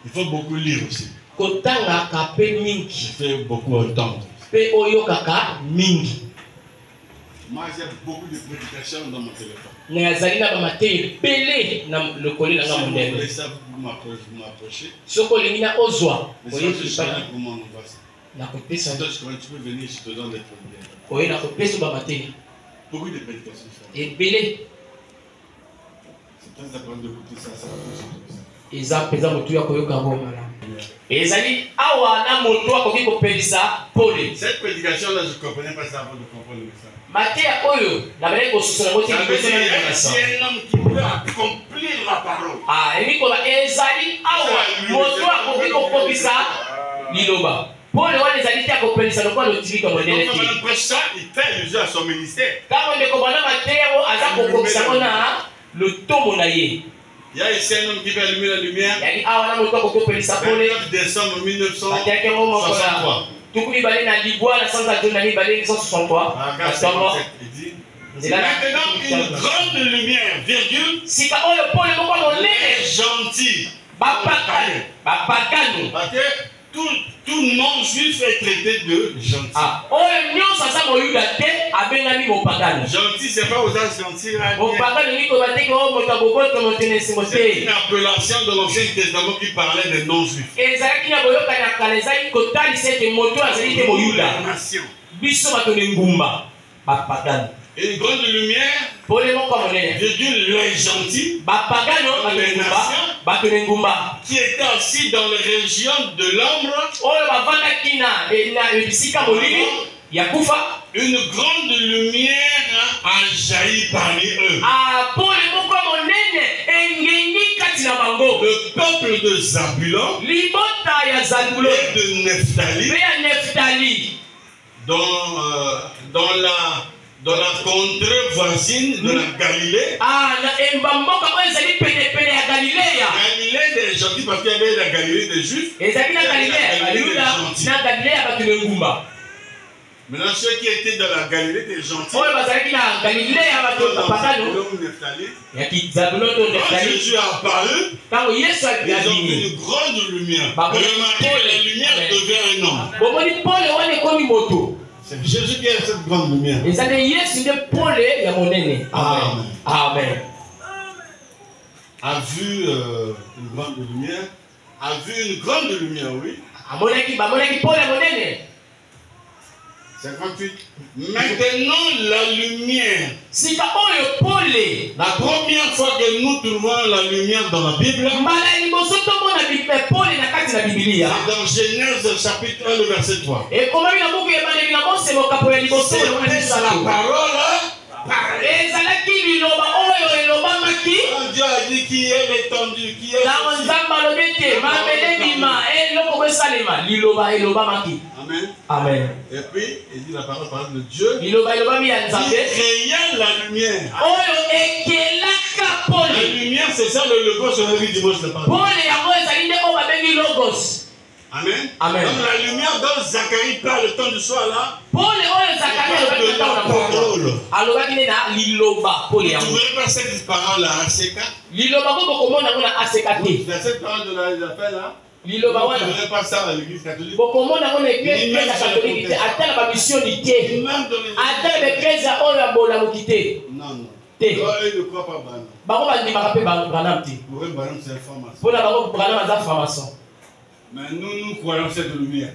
Il faut beaucoup lire aussi. Je fais beaucoup entendre. Moi, j'ai beaucoup de prédications dans mon téléphone. Vous m'approchez. Tu peux venir, je te donne des trucs. Beaucoup de prédications. C'est très important d'écouter ça. Cette prédication-là, je ne comprenais pas ça avant de comprendre le message. C'est un homme qui peut accomplir la parole. Quand on prêche ça, il fait allusion à son ministère. Il y a ici un homme qui va allumer la lumière. 29 décembre 1963. Il dit maintenant une grande lumière, virgule, est gentil. Parce que tout non-juif est traité de gentil. Gentil, c'est pas aux gens gentils. C'est une appellation de l'Ancien Testament qui parlait des non-juifs. Une grande lumière, virgule, les gentils, les nations, qui étaient assis dans les régions de l'ombre, une grande lumière a jailli parmi eux. Le peuple de Zabulon et de Nephtali, dans la contrée voisine de la Galilée. Galilée des gentils parce qu'il y avait la Galilée des Juifs. Maintenant, ceux qui étaient dans la Galilée étaient gentils. Quand Jésus a apparu, ils ont vu une grande lumière. Remarquez que la lumière devient un homme. C'est Jésus qui a cette grande lumière. Amen. Amen. A vu une grande lumière. A vu une grande lumière, oui. 58. Maintenant, la lumière. La première fois que nous trouvons la lumière dans la Bible, c'est dans Genèse chapitre 1, le verset 3. C'est la parole. Dieu a dit qui est l'étendue, qui est Amen. Amen. Et puis, il dit la parole de Dieu qui créa la lumière. La lumière, c'est ça le logo sur le dimanche de Pâques. Amen. Amen. Donc la lumière dont Zacharie parle le temps du soir là. Vous ne trouvez pas cette parole à ACK? Cette parole de l'appel là. Vous ne trouvez pas ça à l'église catholique? Même dans les non. Ils ne croient pas Branham. Pour eux, Branham c'est information. Mais nous croyons cette lumière.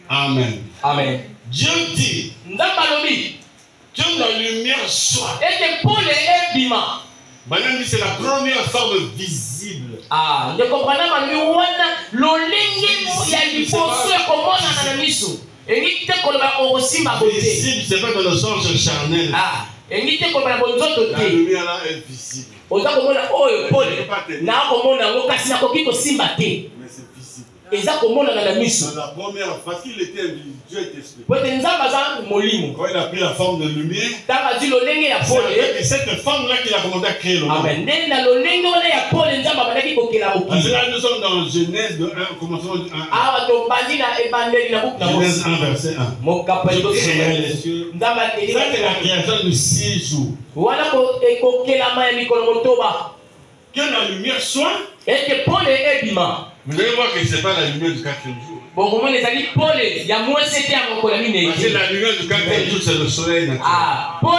Amen. Amen. Dieu dit que la lumière soit. Branham dit c'est la première forme visible. Visible, c'est pas dans le sens charnel. La lumière là est visible. Mais c'est visible. La première, parce qu'il était invisible, Dieu était spécial. Quand il a pris la forme de lumière, c'est cette forme-là qu'il a commandé à créer le monde. Parce que là, nous sommes dans Genèse de 1, commençons de 1. Genèse 1, verset 1. Dieu créa les cieux. Ça, c'est la création de 6 jours. Que la lumière soit. Vous allez voir que ce n'est pas la lumière du 4e jour. Parce que la lumière du 4e jour, c'est le soleil naturel. Que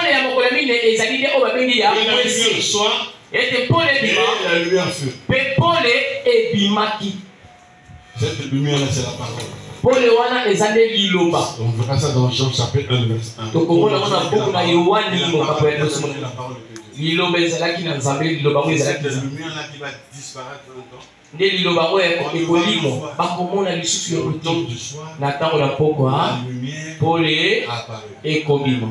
la lumière soit et la lumière feu. Cette lumière-là, c'est la parole. On verra ça dans Jean chapitre 1, verset 1. Cette lumière-là qui va disparaître dans le temps. Nde liloba oyo ekolimo bakomona lisusu yo kuti na ntango na poko pole ekomima.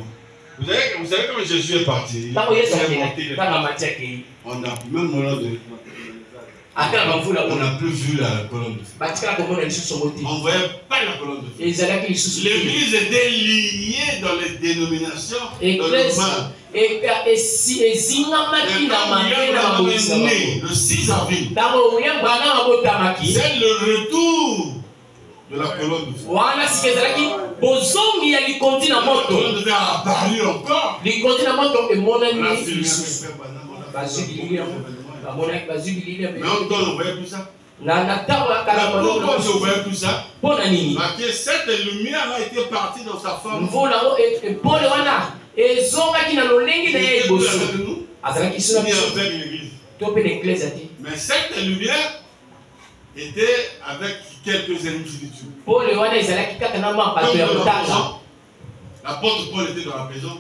Vous savez comment Jésus est parti? Ntango Yesu akendaki ntango amati akei on a même au nom de atala bavula on n'a plus vu la colonne de feu. batikala komona lisusu moti on voyait pas la colonne de feu. ezalaki lisusu. L'église était liée dans les dénominations dans le monde. Le 6 avril, c'est le retour de la colonne de feu. La colonne de feu a apparu encore. Mais encore, on ne voyait plus ça. Pourquoi je ne voyais plus ça? Parce que cette lumière a été partie dans sa forme. Mais cette lumière était avec quelques similitudes. L'apôtre Paul était dans la prison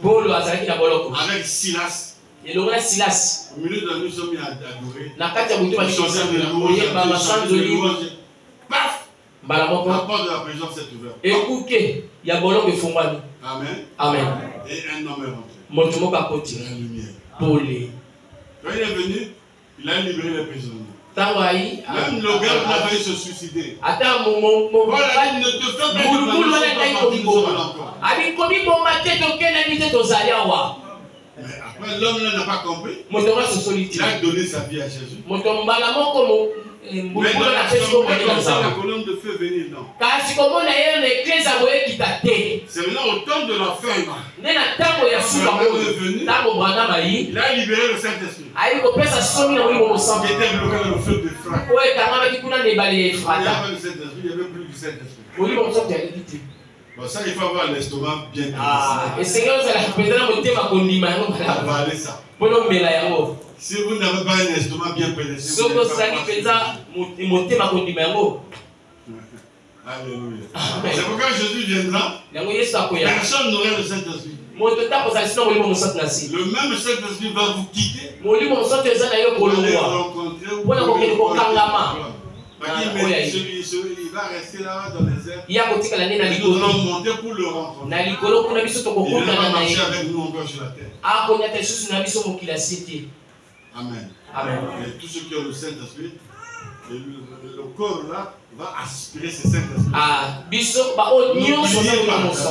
avec Silas. Au milieu de la nuit, ils sont mis à adorer. Paf! La porte de la prison s'est ouverte. Amen. Amen. Et un homme est rentré. La lumière. Quand il est venu, il a libéré les prisonniers. Même le gars qui a failli se suicider. Voilà, ne te fais pas mais après, l'homme n'a pas compris. Il a donné sa vie à Jésus. Mais dans la colonne de feu venir, non. C'est maintenant au temps de la fin. Est venu, il a libéré le Saint-Esprit. Il était bloqué dans le feu de Frère. Il n'y avait pas le Saint-Esprit, il n'y avait plus du Saint-Esprit. Bon, ça, il faut avoir l'estomac bien dressé. On va aller ça. Si vous n'avez pas un estomac bien dressé, vous n'avez pas. Alléluia. C'est pourquoi Jésus viendra. Personne n'aura le Saint-Esprit. Le même Saint-Esprit va vous quitter. Vous allez rencontrer. Il va rester là dans les airs. Nous allons monter pour le rencontrer. Il va marcher avec nous encore sur la terre. Amen. Amen. Et tous ceux qui ont le Saint-Esprit, le corps là va aspirer ce Saint-Esprit. La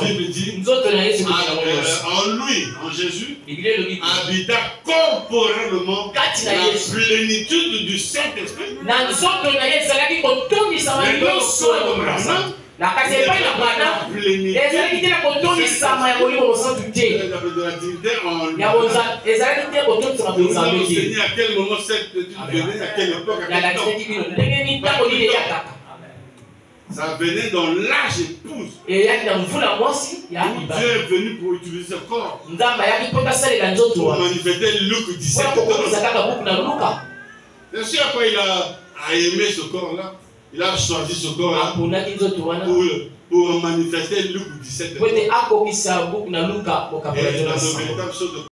Bible dit en lui, en Jésus, habita corporellement la plénitude du Saint-Esprit. La plénitude de la divinité en lui. Vous enseignez à quel moment cette étude venait, à quelle époque, à quel temps. Ça venait dans l'âge épouse. Dieu est venu pour utiliser ce corps. Pour manifester Luc 17. Bien sûr, après il a aimé ce corps-là. Il a choisi ce corps-là pour manifester Luc 17. Et dans le véritable chose de